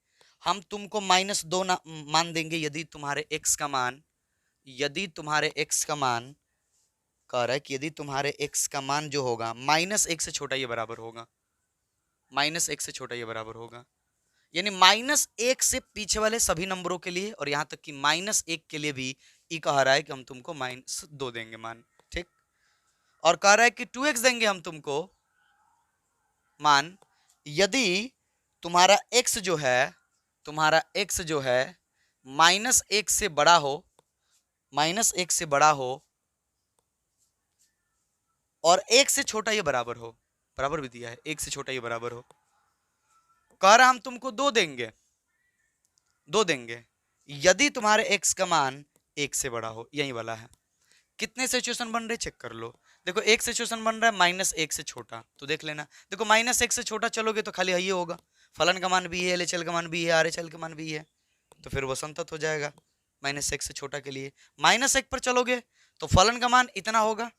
हम तुमको -2 मान देंगे यदि तुम्हारे x का मान, यदि तुम्हारे x का मान, कह रहा है कि यदि तुम्हारे x का मान जो होगा -1 से छोटा ये बराबर होगा, -1 से छोटा ये बराबर होगा, यानी -1 से पीछे वाले सभी नंबरों के लिए, और यहां तक कि -1 के लिए भी ई कह रहा है कि हम तुमको -2 देंगे मान, ठीक। और कह रहा है कि 2x देंगे हम तुमको मान यदि तुम्हारा x जो है, तुम्हारा x जो है -1 से बड़ा हो, -1 से बड़ा हो और 1 से छोटा ये बराबर हो, बराबर भी दिया है 1 से छोटा ये बराबर हो। कह रहा हम तुमको 2 देंगे, 2 देंगे यदि तुम्हारे x का मान 1 से बड़ा हो, यही वाला है। कितने सिचुएशन बन रहे चेक कर लो। देखो एक सिचुएशन बन रहा है -1 से छोटा, तो देख लेना, देखो -1 से छोटा चलोगे तो खाली यही होगा, फलन का मान भी है, LHL का मान भी है, RHL का मान भी है, तो फिर वो संतत हो जाएगा -1 से छोटा के लिए। -1 पर चलोगे तो फलन का मान इतना होगा,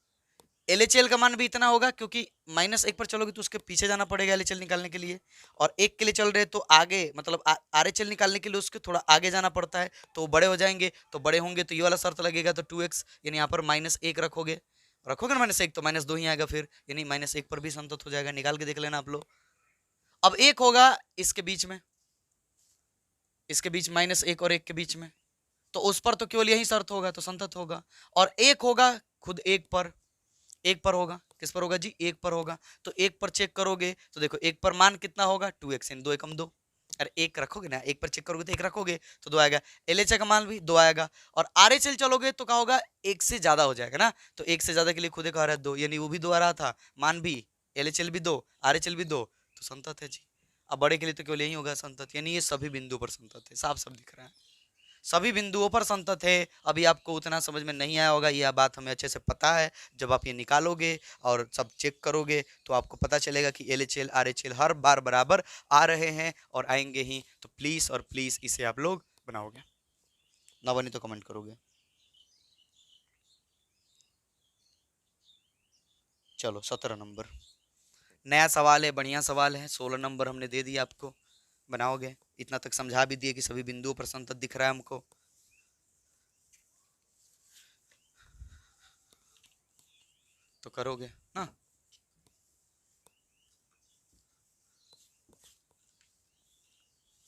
LHL का मान भी इतना होगा, क्योंकि -1 पर चलोगे तो उसके पीछे जाना पड़ेगा LHL निकालने के लिए, और 1 के लिए चल रहे तो आगे मतलब RHL निकालने के लिए उसके थोड़ा आगे जाना पड़ता है, तो वो बड़े हो जाएंगे, तो बड़े होंगे तो ये वाला शर्त लगेगा, तो 2x यानी यहाँ पर -1 रखोगे, रखोगे ना -1 तो -2 ही आएगा फिर, यानी -1 पर भी संतत हो जाएगा, निकाल के देख लेना आप लोग। अब 1 होगा इसके बीच में, इसके बीच -1 और 1 के बीच में, तो उस पर तो केवल यही शर्त होगा तो संतत होगा, और 1 होगा खुद 1 पर, 1 पर होगा, किस पर होगा जी 1 पर होगा, तो 1 पर चेक करोगे तो देखो 1 पर मान कितना होगा 2x, 2 एकम 2, अरे 1 रखोगे ना, 1 पर चेक करोगे तो 1 रखोगे तो 2 आएगा, LHL का मान भी 2 आएगा, और RHL चलोगे तो क्या होगा 1 से ज्यादा हो जाएगा ना, तो 1 से ज्यादा के लिए खुद कह रहा है 2, यानी वो भी 2 आ रहा था, मान भी, LHL भी 2, RHL भी 2, तो संतत है जी। अब बड़े के लिए तो केवल यही होगा संतत, यानी ये सभी बिंदु पर संतत है, साफ सब दिख रहा है, सभी बिंदुओं पर संतत है। अभी आपको उतना समझ में नहीं आया होगा, यह बात हमें अच्छे से पता है, जब आप ये निकालोगे और सब चेक करोगे तो आपको पता चलेगा कि LHL RHL हर बार बराबर आ रहे हैं और आएंगे ही, तो प्लीज़ और प्लीज़ इसे आप लोग बनाओगे, ना बने तो कमेंट करोगे। चलो 17 नंबर, नया सवाल है, बढ़िया सवाल है, 16 नंबर हमने दे दिया आपको, बनाओगे? इतना तक समझा भी दिए कि सभी बिंदुओं पर संतत दिख रहा है हमको। तो करोगे ना?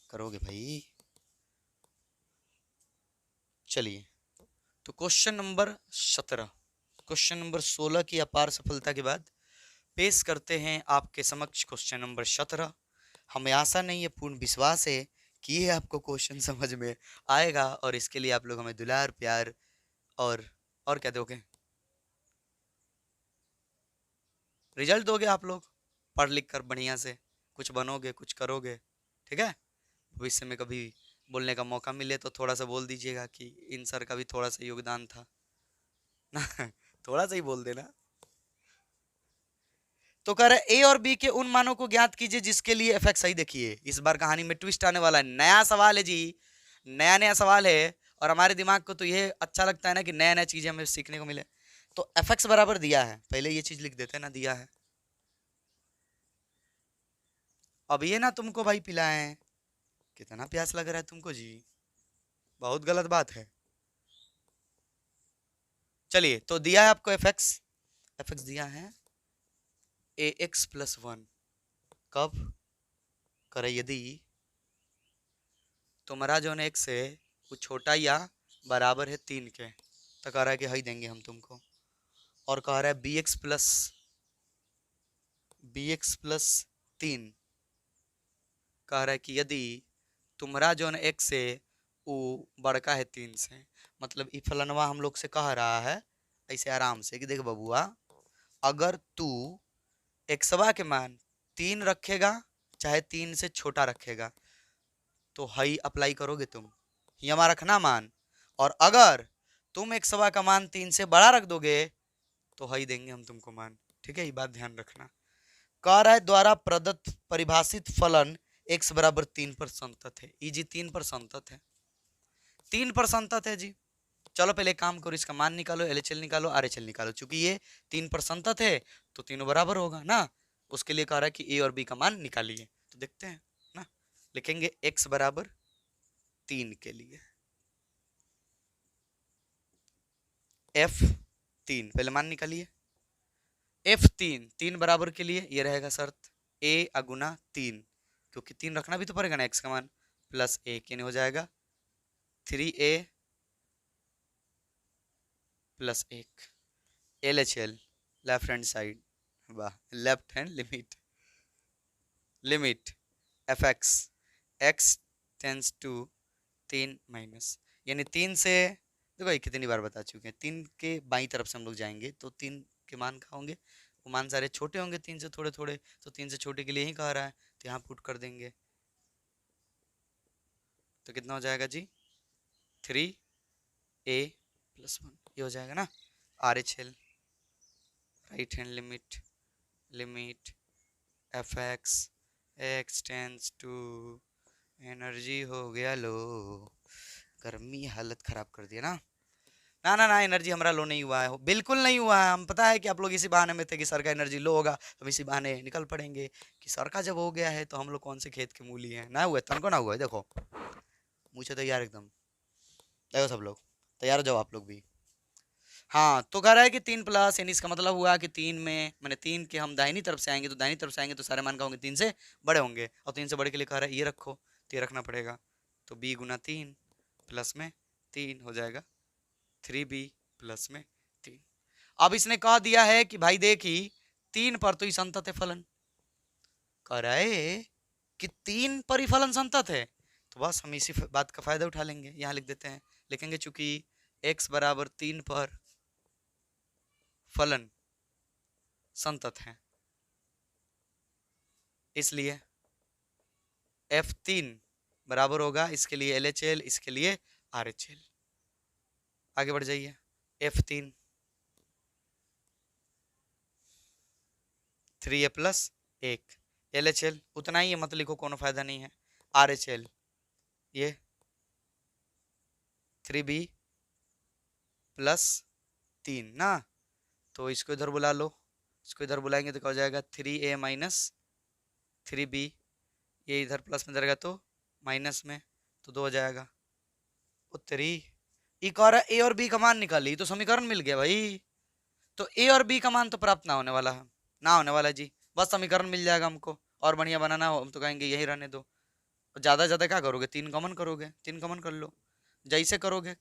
करोगे भाई? चलिए, तो क्वेश्चन नंबर 17, क्वेश्चन नंबर 16 की अपार सफलता के बाद पेश करते हैं आपके समक्ष क्वेश्चन नंबर 17। हमें आशा नहीं है, पूर्ण विश्वास है कि ये आपको क्वेश्चन समझ में आएगा और इसके लिए आप लोग हमें दुलार प्यार और क्या दोगे? रिजल्ट दोगे आप लोग, पढ़ लिख कर बढ़िया से कुछ बनोगे, कुछ करोगे, ठीक है? भविष्य में कभी बोलने का मौका मिले तो थोड़ा सा बोल दीजिएगा कि इन सर का भी थोड़ा सा योगदान था ना। थोड़ा सा ही बोल देना। तो कह रहे ए और बी के उन मानों को ज्ञात कीजिए जिसके लिए एफ एक्स सही। देखिए इस बार कहानी में ट्विस्ट आने वाला है, नया सवाल है जी, नया नया सवाल है और हमारे दिमाग को तो ये अच्छा लगता है ना कि नया नया चीजें हमें सीखने को मिले। तो एफ एक्स बराबर दिया है, पहले ये चीज लिख देते हैं ना, दिया है। अब ये ना तुमको भाई पिलाएं, कितना प्यास लग रहा है तुमको जी, बहुत गलत बात है। चलिए, तो दिया है आपको एफ एक्स दिया है ए एक्स प्लस वन। कब करे? यदि तुम्हारा जो एक्स है वो छोटा या बराबर है 3 के, तो कह रहा है कि हई देंगे हम तुमको। और कह रहा है बी एक्स प्लस 3, कह रहा है कि यदि तुम्हारा जो एक्स है वो बड़का है 3 से, मतलब ई फलनवा हम लोग से कह रहा है ऐसे आराम से कि देख बबुआ, अगर तू एक्सवा के मान 3 रखेगा चाहे 3 से छोटा रखेगा तो हई अप्लाई करोगे तुम, यमा रखना मान। और अगर तुम एक्सवा का मान 3 से बड़ा रख दोगे तो हई देंगे हम तुमको मान, ठीक है? ये बात ध्यान रखना। कार्य द्वारा प्रदत्त परिभाषित फलन x बराबर 3 पर संतत है। ई जी 3 पर संतत है, 3 पर संतत है जी। चलो पहले काम करो, इसका मान निकालो, एलएचएल निकालो, आरएचएल निकालो। चूंकि ये 3 पर संतत है तो तीनों बराबर होगा ना, उसके लिए कह रहा है कि ए और बी का मान निकालिए। तो देखते हैं ना, लिखेंगे x बराबर 3 के लिए f3, पहले मान निकालिए। f3 बराबर के लिए ये रहेगा शर्त a अगुना 3, क्योंकि 3 रखना भी तो पड़ेगा ना x का मान, प्लस 1 यानी हो जाएगा 3a plus 1। LHL left hand side, वाह, left hand limit f x tends to 3 minus, यानी 3 से, देखो ये कितनी बार बता चुके हैं, 3 के बाई तरफ से हम लोग जाएंगे तो 3 के मान कहाँ होंगे? वो मान सारे छोटे होंगे 3 से थोड़े थोड़े, तो 3 से छोटे के लिए ही कह रहा है, तो यहाँ पुट कर देंगे। तो कितना हो जाएगा जी? 3a प्लस 1, ये हो जाएगा ना। RHL right hand limit f x tends to, energy हो गया लो, गर्मी हालत खराब कर दिया ना। ना ना ना, एनर्जी हमारा लो नहीं हुआ है, बिल्कुल नहीं हुआ है। हम पता है कि आप लोग इसी बहाने में थे कि सर का एनर्जी लो होगा, तो हम इसी बहाने निकल पड़ेंगे कि सर का जब हो गया है तो हम लोग कौन से खेत के मूली हैं। ना हुआ तनको ना हुआ है, देखो मुझे तैयार एकदम, देखो सब लोग तैयार हो जाओ आप लोग भी। हाँ, तो कह रहा है कि 3 प्लस, यानी इसका मतलब हुआ कि 3 में मैंने 3 के हम दाहिनी तरफ से आएंगे, तो दाहिनी तरफ से आएंगे तो सारे मान का होंगे 3 से बड़े होंगे, और 3 से बड़े के लिए कह रहा है ये रखो, तो ये रखना पड़ेगा। तो b गुना 3 प्लस में 3 हो जाएगा 3b प्लस में 3। अब इसने कह दिया है कि भाई देखी 3 पर तो ही संतत है फलन, कह रहा है कि 3 पर ही फलन संतत है, तो बस हम इसी बात का फायदा उठा लेंगे, यहाँ लिख देते हैं, लिखेंगे चूंकि x बराबर 3 पर फलन संतत है, इसलिए f3 बराबर होगा, इसके लिए LHL, इसके लिए RHL। आगे बढ़ जाइए, f3 3a प्लस 1, LHL उतना ही है, मत लिखो, कोनो फायदा नहीं है। RHL ये 3b प्लस 3 ना, तो इसको इधर बुला लो, इसको इधर बुलाएंगे तो क्या हो जाएगा 3a माइनस 3b, ये इधर प्लस में जाएगा तो माइनस में, तो 2 हो जाएगा। उत्तरी एक और ए और बी का मान निकाली तो समीकरण मिल गया भाई। तो ए और बी का मान तो प्राप्त ना होने वाला है, ना होने वाला जी, बस समीकरण मिल जाएगा हमको। और बढ़िया बनाना हो हम तो कहेंगे यही रहने दो। ज्यादा ज्यादा क्या करोगे, 3 कॉमन करोगे, 3 कॉमन कर लो जैसे करोगे,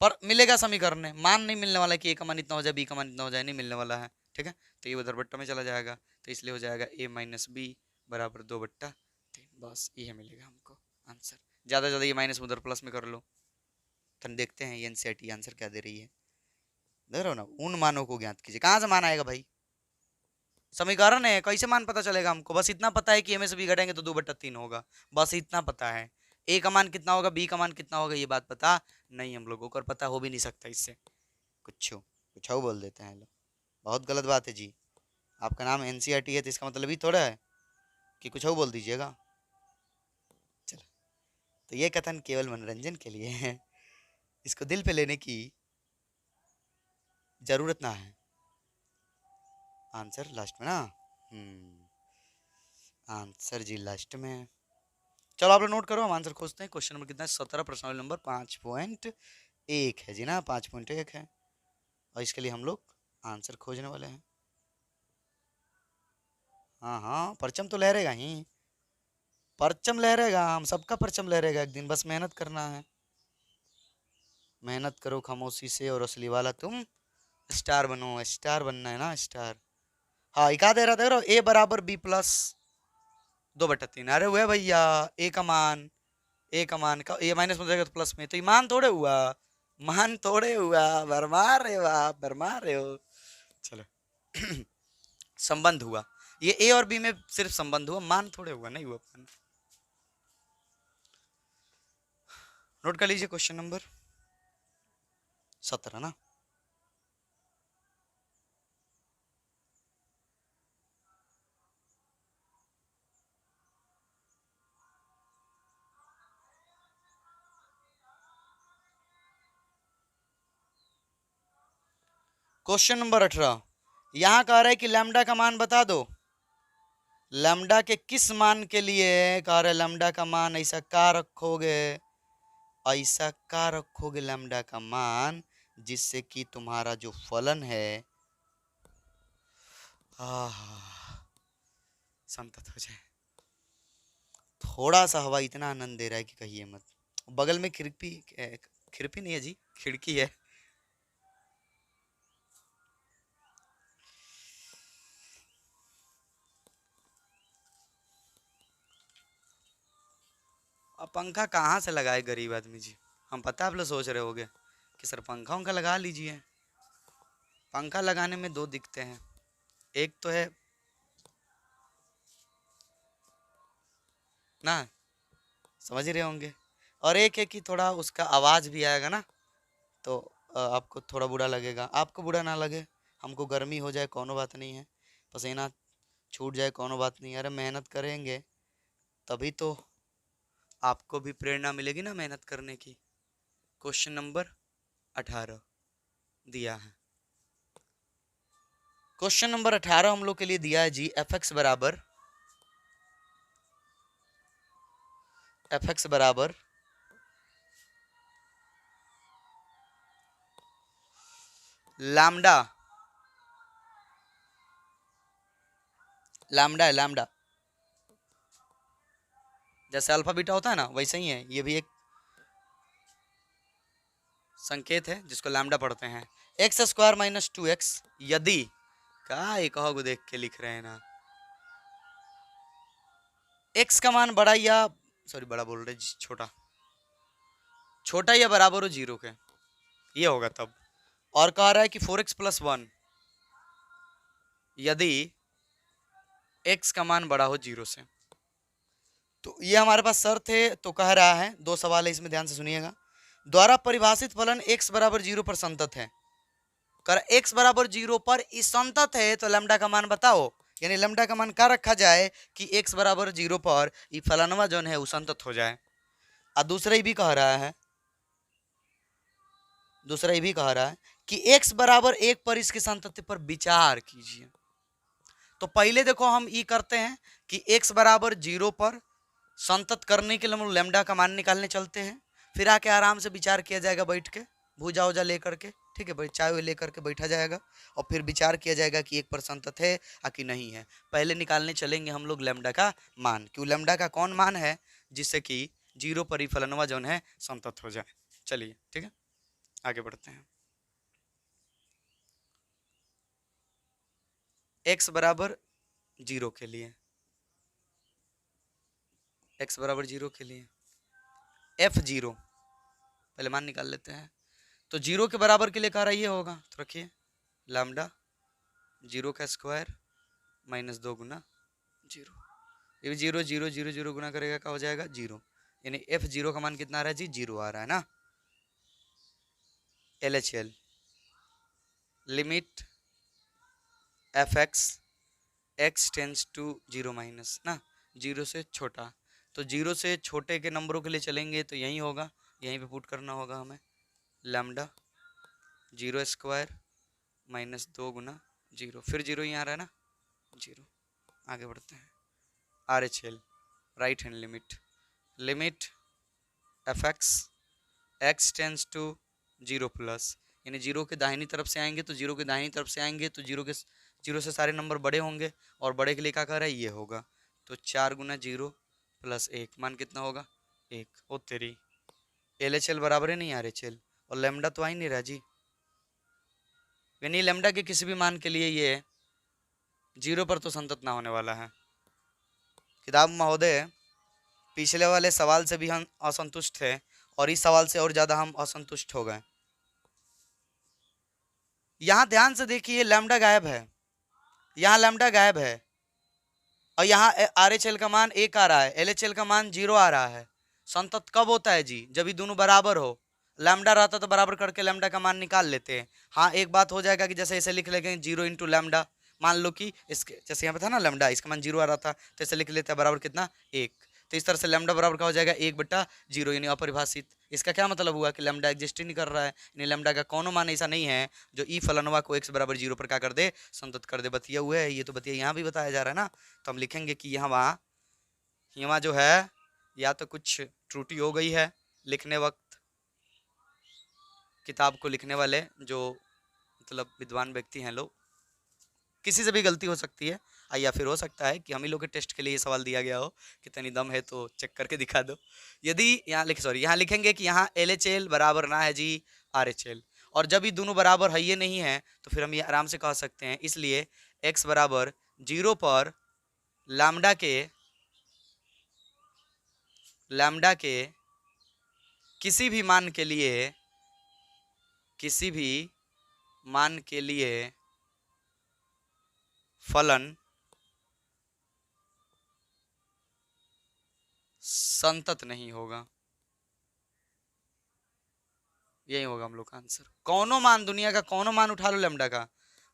पर मिलेगा समीकरण में। मान नहीं मिलने वाला कि ए का मान इतना हो जाए बी का मान इतना हो जाए, नहीं मिलने वाला है। ठीक है, तो ये उधर बट्टा में चला जाएगा, तो इसलिए हो जाएगा a माइनस बी बराबर 2/3। बस ये मिलेगा हमको आंसर। ज्यादा ज्यादा ये माइनस उधर प्लस में कर लो। तो देखते हैं ये एनसीईआरटी आंसर क्या दे रही है। देख रहे हो ना, उन मानों को ज्ञात कीजिए। कहाँ से मान आएगा भाई, समीकरण है, कैसे मान पता चलेगा हमको। बस इतना पता है कि ए में से बी घटाएंगे तो 2/3 होगा, बस इतना पता है। ए का मान कितना होगा, बी का मान कितना होगा, ये बात पता नहीं हम लोगों को, और पता हो भी नहीं सकता इससे। कुछ कुछ बोल देते हैं लोग, बहुत गलत बात है जी। आपका नाम एनसीईआरटी है तो इसका मतलब ही थोड़ा है कि कुछ बोल दीजिएगा। चलो, तो ये कथन केवल मनोरंजन के लिए है, इसको दिल पे लेने की जरूरत ना है। आंसर लास्ट में ना, आंसर जी लास्ट में। चलो आप लोग नोट करो, हम आंसर खोजते हैं। क्वेश्चन नंबर कितना है, 17, प्रश्न नंबर 5.1 है जी ना, 5.1 है। और इसके लिए हम लोग आंसर खोजने वाले हैं। हाँ हाँ, परचम तो लहरेगा ही, परचम लहरेगा, हम सबका परचम लहरेगा एक दिन, बस मेहनत करना है। मेहनत करो खामोशी से और असली वाला तुम स्टार बनो। स्टार बनना है ना, स्टार। हाँ, एक दे रहा था ए बराबर बी प्लस 2/3। अरे हुआ भैया, ए का मान, ए का मान का ए माइनस में जाएगा तो प्लस में, तो ये मान थोड़े हुआ, मान थोड़े हुआ, भरमा रहे हो आप, भरमा रहे हो। चलो संबंध हुआ, ये ए और बी में सिर्फ संबंध हुआ, मान थोड़े हुआ, नहीं हुआ मान। नोट कर लीजिए क्वेश्चन नंबर 17 ना। क्वेश्चन नंबर 18, यहां कह रहा है कि लैम्डा का मान बता दो। लैम्डा के किस मान के लिए कह रहे, लैम्डा का मान ऐसा का रखोगे, ऐसा का रखोगे लैम्डा का मान जिससे कि तुम्हारा जो फलन है संतत हो जाए। थोड़ा सा हवा इतना आनंद दे रहा है कि कहिए मत। बगल में खिड़की, खिड़की नहीं है जी, खिड़की है। अब पंखा कहाँ से लगाए गरीब आदमी जी, हम पता आप लोग सोच रहे होगे कि सर पंखा उनका लगा लीजिए। पंखा लगाने में दो दिक्कतें हैं, एक तो है ना, समझ रहे होंगे, और एक है कि थोड़ा उसका आवाज़ भी आएगा ना, तो आपको थोड़ा बुरा लगेगा। आपको बुरा ना लगे, हमको गर्मी हो जाए कोनो बात नहीं है, पसीना छूट जाए कोनो बात नहीं है। अरे मेहनत करेंगे तभी तो आपको भी प्रेरणा मिलेगी ना मेहनत करने की। क्वेश्चन नंबर 18 दिया है, क्वेश्चन नंबर 18 हम लोग के लिए दिया है जी, एफ एक्स बराबर लैम्डा, लैम्डा है लैम्डा, जैसे अल्फा बीटा होता है ना वैसे ही है, ये भी एक संकेत है जिसको लैम्डा पढ़ते हैं। x² - 2x यदि का एक को देख के लिख रहे हैं ना, x का मान बड़ा या सॉरी बड़ा बोल रहे छोटा, छोटा या बराबर हो 0 के, ये होगा तब। और कह रहा है कि 4x + 1 यदि x का मान बड़ा हो 0 से, तो ये हमारे पास शर्त है। तो कह रहा है, दो सवाल है इसमें, ध्यान से सुनिएगा। द्वारा परिभाषित फलन x बराबर 0 पर संतत है, कर x बराबर 0 पर संतत है, तो लैम्डा का मान बताओ। यानी लैम्डा का मान क्या रखा जाए कि x बराबर 0 पर ये फलनवा जो है वो संतत हो जाए। और दूसरा ही भी कह रहा है, दूसरा ये भी कह रहा है कि x बराबर 1 पर इसके संतत्य पर विचार कीजिए। तो पहले देखो हम ई करते हैं कि x बराबर 0 पर संतत करने के लिए हम लैम्डा का मान निकालने चलते हैं, फिर आके आराम से विचार किया जाएगा बैठ के, भूजा वूजा लेकर के, ठीक है भाई, चाय लेकर के बैठा जाएगा और फिर विचार किया जाएगा कि 1 पर संतत है या कि नहीं है। पहले निकालने चलेंगे हम लोग लैम्डा का मान, क्यों लैम्डा का कौन मान है जिससे कि 0 पर ही फलनवा जो है संतत हो जाए। चलिए ठीक है, आगे बढ़ते हैं। x बराबर 0 के लिए, x बराबर 0 के लिए f0 पहले मान निकाल लेते हैं। तो 0 के बराबर के लिए कह रहा ये होगा, तो रखिए लैम्डा 0 का स्क्वायर माइनस 2 गुना 0, ये 0 0 0 0 गुना करेगा क्या हो जाएगा 0, यानी f0 का मान कितना आ रहा है जी 0 आ रहा है ना। LHL limit fx x tends to 0 minus ना 0 से छोटा, तो 0 से छोटे के नंबरों के लिए चलेंगे तो यही होगा, यहीं पे पुट करना होगा हमें लैम्डा 0 स्क्वायर माइनस 2 गुना 0, फिर 0 ही आ रहा है ना 0। आगे बढ़ते हैं। RHL right hand limit, limit fx x tends to 0 plus, यानी 0 के दाहिनी तरफ से आएंगे तो 0 के दाहिनी तरफ से आएंगे तो 0 से सारे नंबर बड़े होंगे और बड़े के लिए क्या कर रहा है ये होगा, तो 4 गुना 0 प्लस 1 मान कितना होगा 1। ओ तेरी, LHL बराबर है नहीं RHL, और लैम्डा तो आ ही नहीं रहा जी, यानी लैम्डा के किसी भी मान के लिए ये 0 पर तो संतत ना होने वाला है। किताब महोदय पिछले वाले सवाल से भी हम असंतुष्ट थे और इस सवाल से और ज्यादा हम असंतुष्ट हो गए। यहां ध्यान से देखिए लैम्डा गायब है, यहाँ लैम्डा गायब है और यहाँ RHL का मान 1 आ रहा है, LHL का मान 0 आ रहा है। संतत कब होता है जी, जब ये दोनों बराबर हो। लैम्डा रहता तो बराबर करके लैम्डा का मान निकाल लेते हैं। हाँ एक बात हो जाएगा कि जैसे ऐसे लिख लेंगे 0 इंटू लैम्डा, मान लो कि इसके जैसे यहाँ पे था ना लैम्डा, इसका मान 0 आ रहा था तो ऐसे लिख लेते हैं बराबर कितना 1, तो इस तरह से लैम्डा बराबर का हो जाएगा 1/0, यानी अपरिभाषित। इसका क्या मतलब हुआ कि लैम्डा एग्जिस्ट ही नहीं कर रहा है, यानी लैम्डा का कोनो मान ऐसा नहीं है जो ई फलनवा को x बराबर 0 पर क्या कर दे संतत कर दे। बतिया हुआ है ये, तो बतिया यहाँ भी बताया जा रहा है ना, तो हम लिखेंगे कि यहाँ जो है या तो कुछ त्रुटि हो गई है लिखने वक्त, किताब को लिखने वाले जो मतलब विद्वान व्यक्ति हैं लोग, किसी से भी गलती हो सकती है, या फिर हो सकता है कि हम ही लोग के टेस्ट के लिए ये सवाल दिया गया हो कि तनी दम है तो चेक करके दिखा दो। यदि यहाँ लिखेंगे कि यहाँ LHL बराबर ना है जी RHL, और जब ये दोनों बराबर है ये नहीं है तो फिर हम ये आराम से कह सकते हैं, इसलिए x बराबर 0 पर लैम्डा के किसी भी मान के लिए फलन संतत नहीं होगा। यही होगा हम लोग का आंसर। कौनो मान, दुनिया का कौनो मान उठा लो लैम्डा का,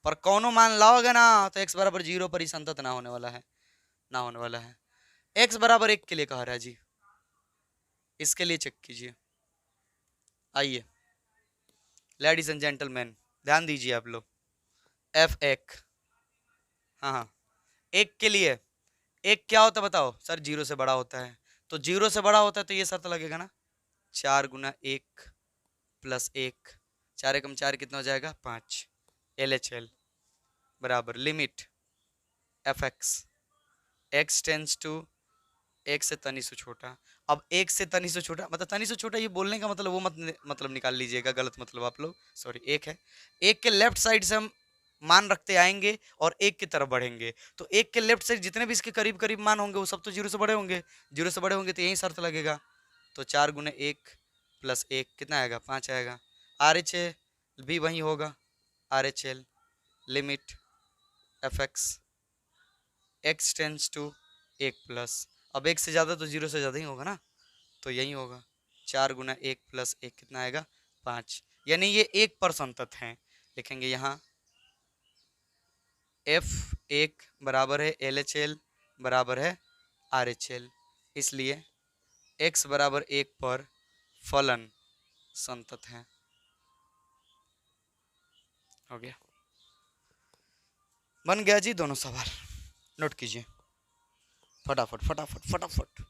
पर कौनो मान लाओगे ना तो x बराबर 0 पर ही संतत ना होने वाला है। x बराबर 1 के लिए कह रहा है जी, इसके लिए चेक कीजिए। आइए लेडीज एंड जेंटलमैन ध्यान दीजिए आप लोग, f1, हाँ 1 के लिए 1 क्या होता है बताओ सर, 0 से बड़ा होता है, तो 0 से बड़ा होता है तो ये शर्त लगेगा ना 4 गुना 1 प्लस 1, 4 एकम 4 कितना हो जाएगा 5। LHL बराबर limit fx x tends to 1 से तनी से छोटा। अब 1 से तनी से छोटा मतलब तनी से छोटा, ये बोलने का मतलब वो मतलब निकाल लीजिएगा, गलत मतलब आप लोग, सॉरी 1 है। 1 के लेफ्ट साइड से हम मान रखते आएंगे और 1 की तरफ बढ़ेंगे, तो 1 के लेफ्ट साइड जितने भी इसके करीब करीब मान होंगे वो सब तो 0 से बड़े होंगे, 0 से बड़े होंगे तो यही शर्त लगेगा, तो 4 गुना 1 प्लस 1 कितना आएगा 5 आएगा। RHL भी वही होगा, RHL limit fx x tends to 1 plus, अब 1 से ज़्यादा तो 0 से ज़्यादा ही होगा ना, तो यही होगा 4 गुना 1 प्लस 1 कितना आएगा 5, यानी ये 1 पर संतत हैं। लिखेंगे यहाँ f1 बराबर है LHL बराबर है RHL, इसलिए x बराबर 1 पर फलन संतत है। हो गया, बन गया जी दोनों सवाल। नोट कीजिए फटाफट फटाफट फटाफट।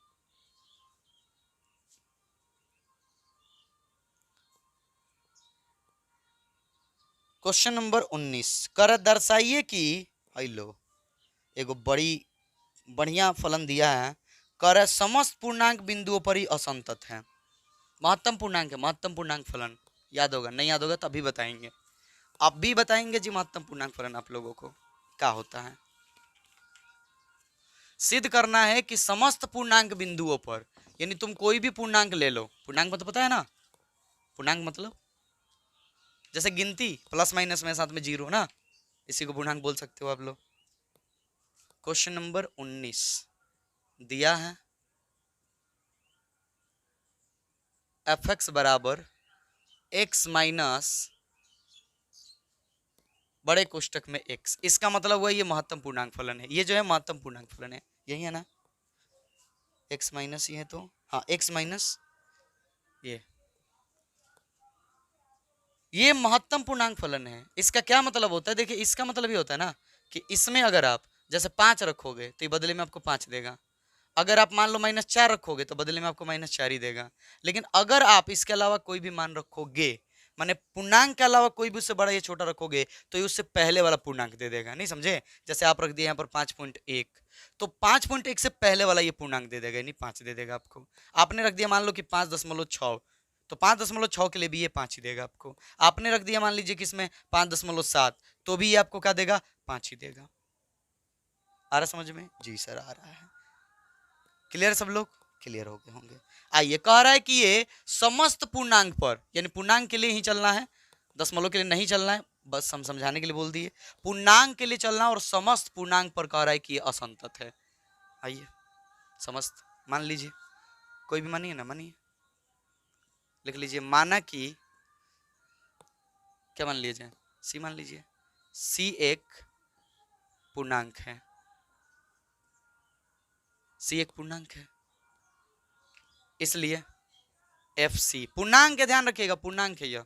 क्वेश्चन नंबर 19, कर दर्शाइए कि लो एगो बड़ी बढ़िया फलन दिया है, कर समस्त पूर्णांक बिंदुओं पर ही असंतत है। महत्तम पूर्णांक है, महत्तम पूर्णांक फलन याद होगा, नहीं याद होगा तभी बताएंगे, अब भी बताएंगे जी महत्तम पूर्णांक फलन आप लोगों को क्या होता है। सिद्ध करना है कि समस्त पूर्णांक बिंदुओं पर, यानी तुम कोई भी पूर्णांक ले लो, पूर्णांक मतलब पता है ना, पूर्णांक मतलब जैसे गिनती प्लस माइनस में साथ में जीरो ना, इसी को पूर्णांक बोल सकते हो आप लोग। क्वेश्चन नंबर 19 दिया है एफ एक्स बराबर एक्स माइनस बड़े कोष्टक में x, इसका मतलब हुआ ये महत्तम पूर्णांक फलन है, ये जो है महत्तम पूर्णांक फलन है, यही है ना, x माइनस ये है तो हाँ x माइनस ये महत्तम पूर्णांक फलन है। इसका क्या मतलब होता है, देखिए इसका मतलब ये होता है ना कि इसमें अगर आप जैसे 5 रखोगे तो ये बदले में आपको 5 देगा, अगर आप मान लो -4 रखोगे तो बदले में आपको -4 ही देगा, लेकिन अगर आप इसके अलावा कोई भी मान रखोगे, माने पूर्णांक के अलावा कोई भी उससे बड़ा या छोटा रखोगे तो ये उससे पहले वाला पूर्णांक दे देगा, नहीं समझे। जैसे आप रख दिए यहाँ पर 5.1, तो 5.1 से पहले वाला ये पूर्णांक दे देगा, यानी 5 दे देगा आपको। आपने रख दिया मान लो कि 5.6, तो 5.6 के लिए भी ये 5 ही देगा आपको। आपने रख दिया मान लीजिए किसमें 5.7, तो भी ये आपको क्या देगा, 5 ही देगा। आ रहा समझ में जी सर, आ रहा है, क्लियर सब लोग, क्लियर हो गए होंगे। आइए कह रहा है कि ये समस्त पूर्णांक पर, यानी पूर्णांक के लिए ही चलना है, दशमलव के लिए नहीं चलना है, बस हम समझाने के लिए बोल दिए, पूर्णांक के लिए चलना और समस्त पूर्णांक पर कह रहा है कि ये असंतत है। आइए समस्त मान लीजिए, कोई भी मानिए ना मानिए, लिख लीजिए माना कि क्या मान लीजिए, सी मान लीजिए, सी एक पूर्णांक है, सी एक पूर्णांक है, इसलिए एफ सी पूर्णांक है, ध्यान रखिएगा पूर्णांक है यह,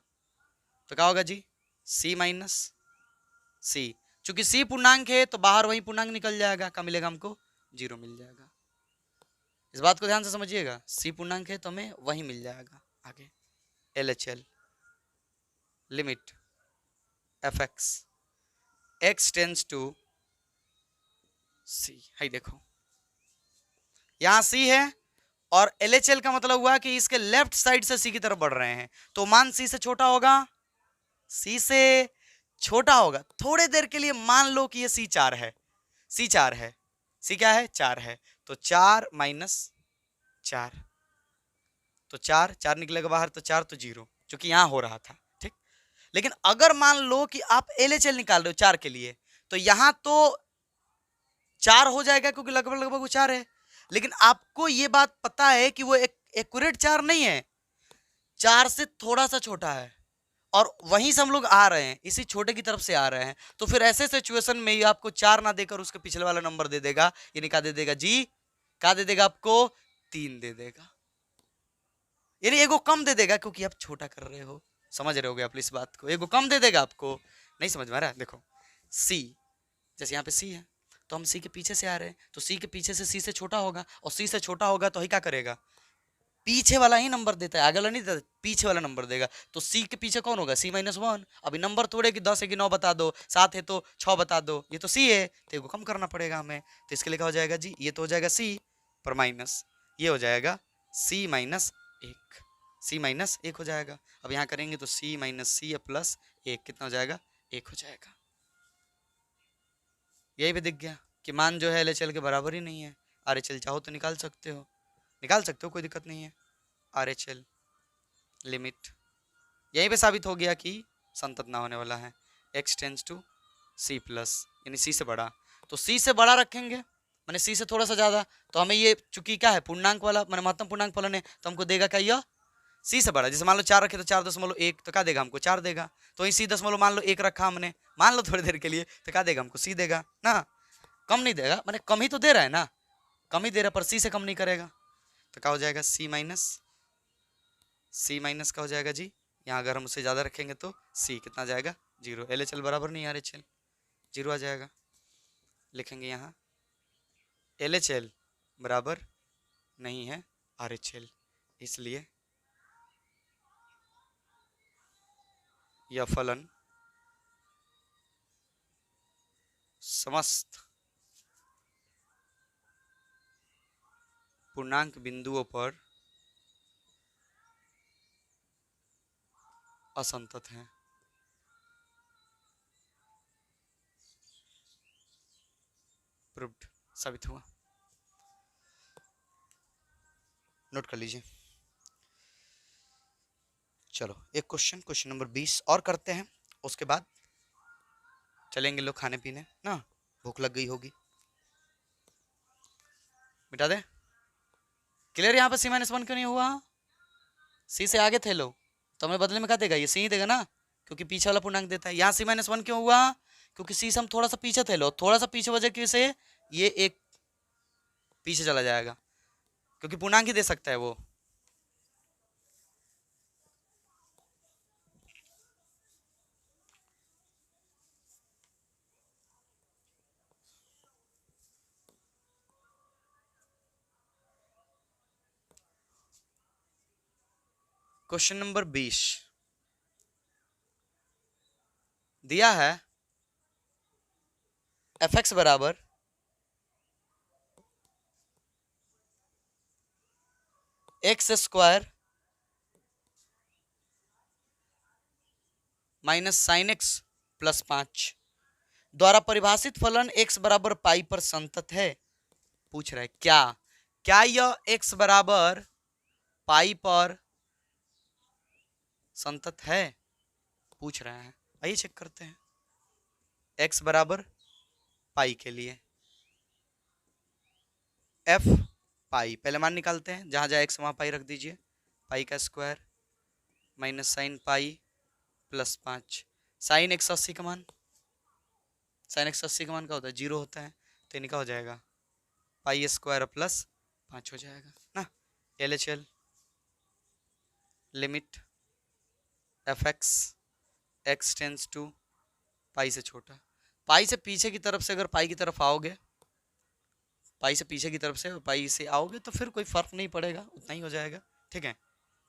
तो क्या होगा जी सी माइनस सी, चूंकि सी पूर्णांक है तो बाहर वही पूर्णांक निकल जाएगा, क्या मिलेगा हमको, 0 मिल जाएगा। इस बात को ध्यान से समझिएगा, सी पूर्णांक है तो हमें वही मिल जाएगा। आगे LHL limit f x tends to c, है देखो यहां सी है और LHL का मतलब हुआ कि इसके लेफ्ट साइड से सी की तरफ बढ़ रहे हैं, तो मान सी से छोटा होगा, सी से छोटा होगा। थोड़े देर के लिए मान लो कि ये सी 4 है, सी 4 है, सी क्या है 4 है, तो 4 माइनस 4, तो 4 4 निकलेगा बाहर, तो 4 तो 0, जो कि यहां हो रहा था, ठीक। लेकिन अगर मान लो कि आप LHL निकाल रहे हो 4 के लिए, तो यहां तो 4 हो जाएगा क्योंकि लगभग लगभग वो 4 है, लेकिन आपको ये बात पता है कि वो एक एक्यूरेट 4 नहीं है, 4 से थोड़ा सा छोटा है, और वहीं से हम लोग आ रहे हैं, इसी छोटे की तरफ से आ रहे हैं, तो फिर ऐसे सिचुएशन में ये आपको 4 ना देकर उसके पिछले वाला नंबर दे देगा, यानी क्या दे देगा जी, क्या दे देगा आपको, 3 दे देगा, यानी एगो कम दे देगा क्योंकि आप छोटा कर रहे हो, समझ रहे होगे आप इस बात को, एगो कम दे देगा आपको, नहीं समझ में आ रहा है। देखो सी, जैसे यहाँ पे सी है तो हम सी के पीछे से आ रहे हैं, तो सी के पीछे से सी से छोटा होगा, और सी से छोटा होगा तो ही क्या करेगा, पीछे वाला ही नंबर देता है, आगे वाला नहीं देता, पीछे वाला नंबर देगा, तो सी के पीछे कौन होगा, C-1। अभी नंबर तोड़े कि 10 है कि 9 बता दो, 7 है तो 6 बता दो, ये तो सी है तो इसको कम करना पड़ेगा हमें, तो इसके लिए क्या हो जाएगा जी, ये तो हो जाएगा सी पर माइनस, ये हो जाएगा C-1, C-1 हो जाएगा। अब यहाँ करेंगे तो C-C प्लस 1 कितना हो जाएगा, 1 हो जाएगा। यही भी दिख गया कि मान जो है LHL के बराबर ही नहीं है, RHL चाहो तो निकाल सकते हो, निकाल सकते हो, कोई दिक्कत नहीं है। RHL लिमिट यहीं पे साबित हो गया कि संतत ना होने वाला है, x tends to C plus, यानी C से बड़ा, तो C से बड़ा रखेंगे मैंने C से थोड़ा सा ज़्यादा, तो हमें ये चूंकि क्या है पूर्णांक वाला, मैंने महत्तम पूर्णांक फलन है, तो हमको देगा क्या यह C से बड़ा। जैसे मान लो 4 रखे तो 4.1, तो क्या देगा हमको 4 देगा, तो वही C दशमलव मान लो 1 रखा हमने, मान लो थोड़ी देर के लिए, तो क्या देगा हमको C देगा ना, कम नहीं देगा, मैंने कम ही तो दे रहा है ना, कम ही दे रहा है पर C से कम नहीं करेगा, तो क्या हो जाएगा C माइनस का हो जाएगा जी, यहाँ अगर हम उससे ज़्यादा रखेंगे तो सी कितना जाएगा 0। LHL बराबर नहीं RHL, 0 आ जाएगा। लिखेंगे यहाँ LHL बराबर नहीं है RHL, इसलिए यह फलन समस्त पूर्णांक बिंदुओं पर असंतत है। प्रूव्ड, साबित हुआ। नोट कर लीजिए। चलो एक क्वेश्चन नंबर 20 और करते हैं, उसके बाद चलेंगे लोग खाने पीने ना, भूख लग गई होगी। मिटा दे। क्लियर? यहाँ पे C-1 क्यों नहीं हुआ? सी से आगे थे लोग, तो हमें बदले में क्या देगा? ये सी ही देगा ना, क्योंकि पीछे वाला पूर्णांक देता है। यहाँ C-1 क्यों हुआ? क्योंकि सी से हम थोड़ा सा पीछे थे लोग, थोड़ा सा पीछे वजह की से ये एक पीछे चला जाएगा, क्योंकि पूर्णांक ही दे सकता है वो। क्वेश्चन नंबर 20 दिया है fx बराबर x² minus sign x plus 5 द्वारा परिभाषित फलन x बराबर पाई पर संतत है। पूछ रहा है क्या यह x बराबर पाई पर संतत है? पूछ रहा है। आइए चेक करते हैं। x बराबर पाई के लिए f पाई, पहले मान निकालते हैं, जहां जहां x वहां पाई रख दीजिए। पाई का square minus sine pi plus 5। Sine 180 का मान, साइन 180 का मान क्या होता है? 0 होता है, तो इनका हो जाएगा पाई स्क्वायर प्लस 5 हो जाएगा ना। LHL limit fx x tends to pi से छोटा, पाई से पीछे की तरफ से अगर पाई की तरफ आओगे, पाई से पीछे की तरफ से पाई से आओगे तो फिर कोई फर्क नहीं पड़ेगा, उतना ही हो जाएगा। ठीक है,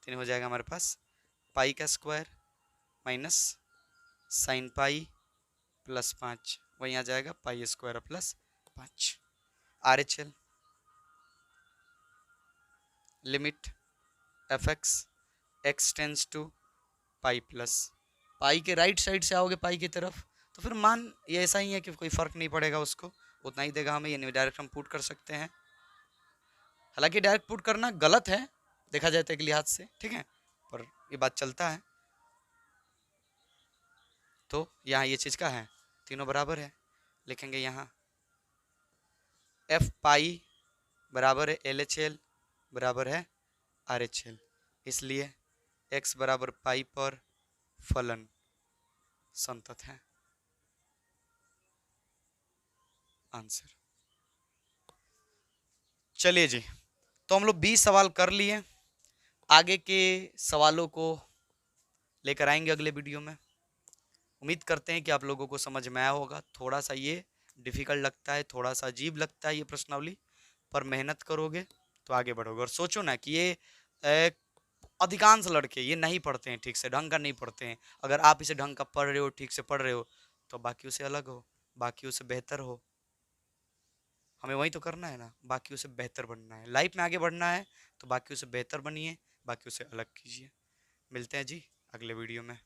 तो हो जाएगा हमारे पास पाई का square minus sine pi plus 5, वहीं आ जाएगा pi square plus 5। RHL limit fx x tends to pi plus, pi के राइट साइड से आओगे पाई की तरफ तो फिर मान ये ऐसा ही है कि कोई फर्क नहीं पड़ेगा, उसको उतना ही देगा हमें। ये डायरेक्ट हम पुट कर सकते हैं, हालांकि डायरेक्ट पुट करना गलत है देखा जाए तो एक लिहाज से, ठीक है, पर ये बात चलता है। तो यहाँ ये चीज़ का है, तीनों बराबर है, लिखेंगे यहाँ f पाई बराबर है LHL बराबर है RHL, इसलिए x बराबर पाई पर फलन संतत है। आंसर। चलिए जी, तो हम लोग 20 सवाल कर लिए, आगे के सवालों को लेकर आएंगे अगले वीडियो में। उम्मीद करते हैं कि आप लोगों को समझ में आया होगा। थोड़ा सा ये डिफिकल्ट लगता है, थोड़ा सा अजीब लगता है ये प्रश्नावली, पर मेहनत करोगे तो आगे बढ़ोगे। और सोचो ना कि ये अधिकांश लड़के ये नहीं पढ़ते हैं, ठीक से ढंग का नहीं पढ़ते हैं। अगर आप इसे ढंग का पढ़ रहे हो, ठीक से पढ़ रहे हो, तो बाकियों से अलग हो, बाकियों से बेहतर हो। हमें वही तो करना है ना, बाकियों से बेहतर बनना है, लाइफ में आगे बढ़ना है, तो बाकियों से बेहतर बनिए, बाकियों से अलग कीजिए। मिलते हैं जी अगले वीडियो में।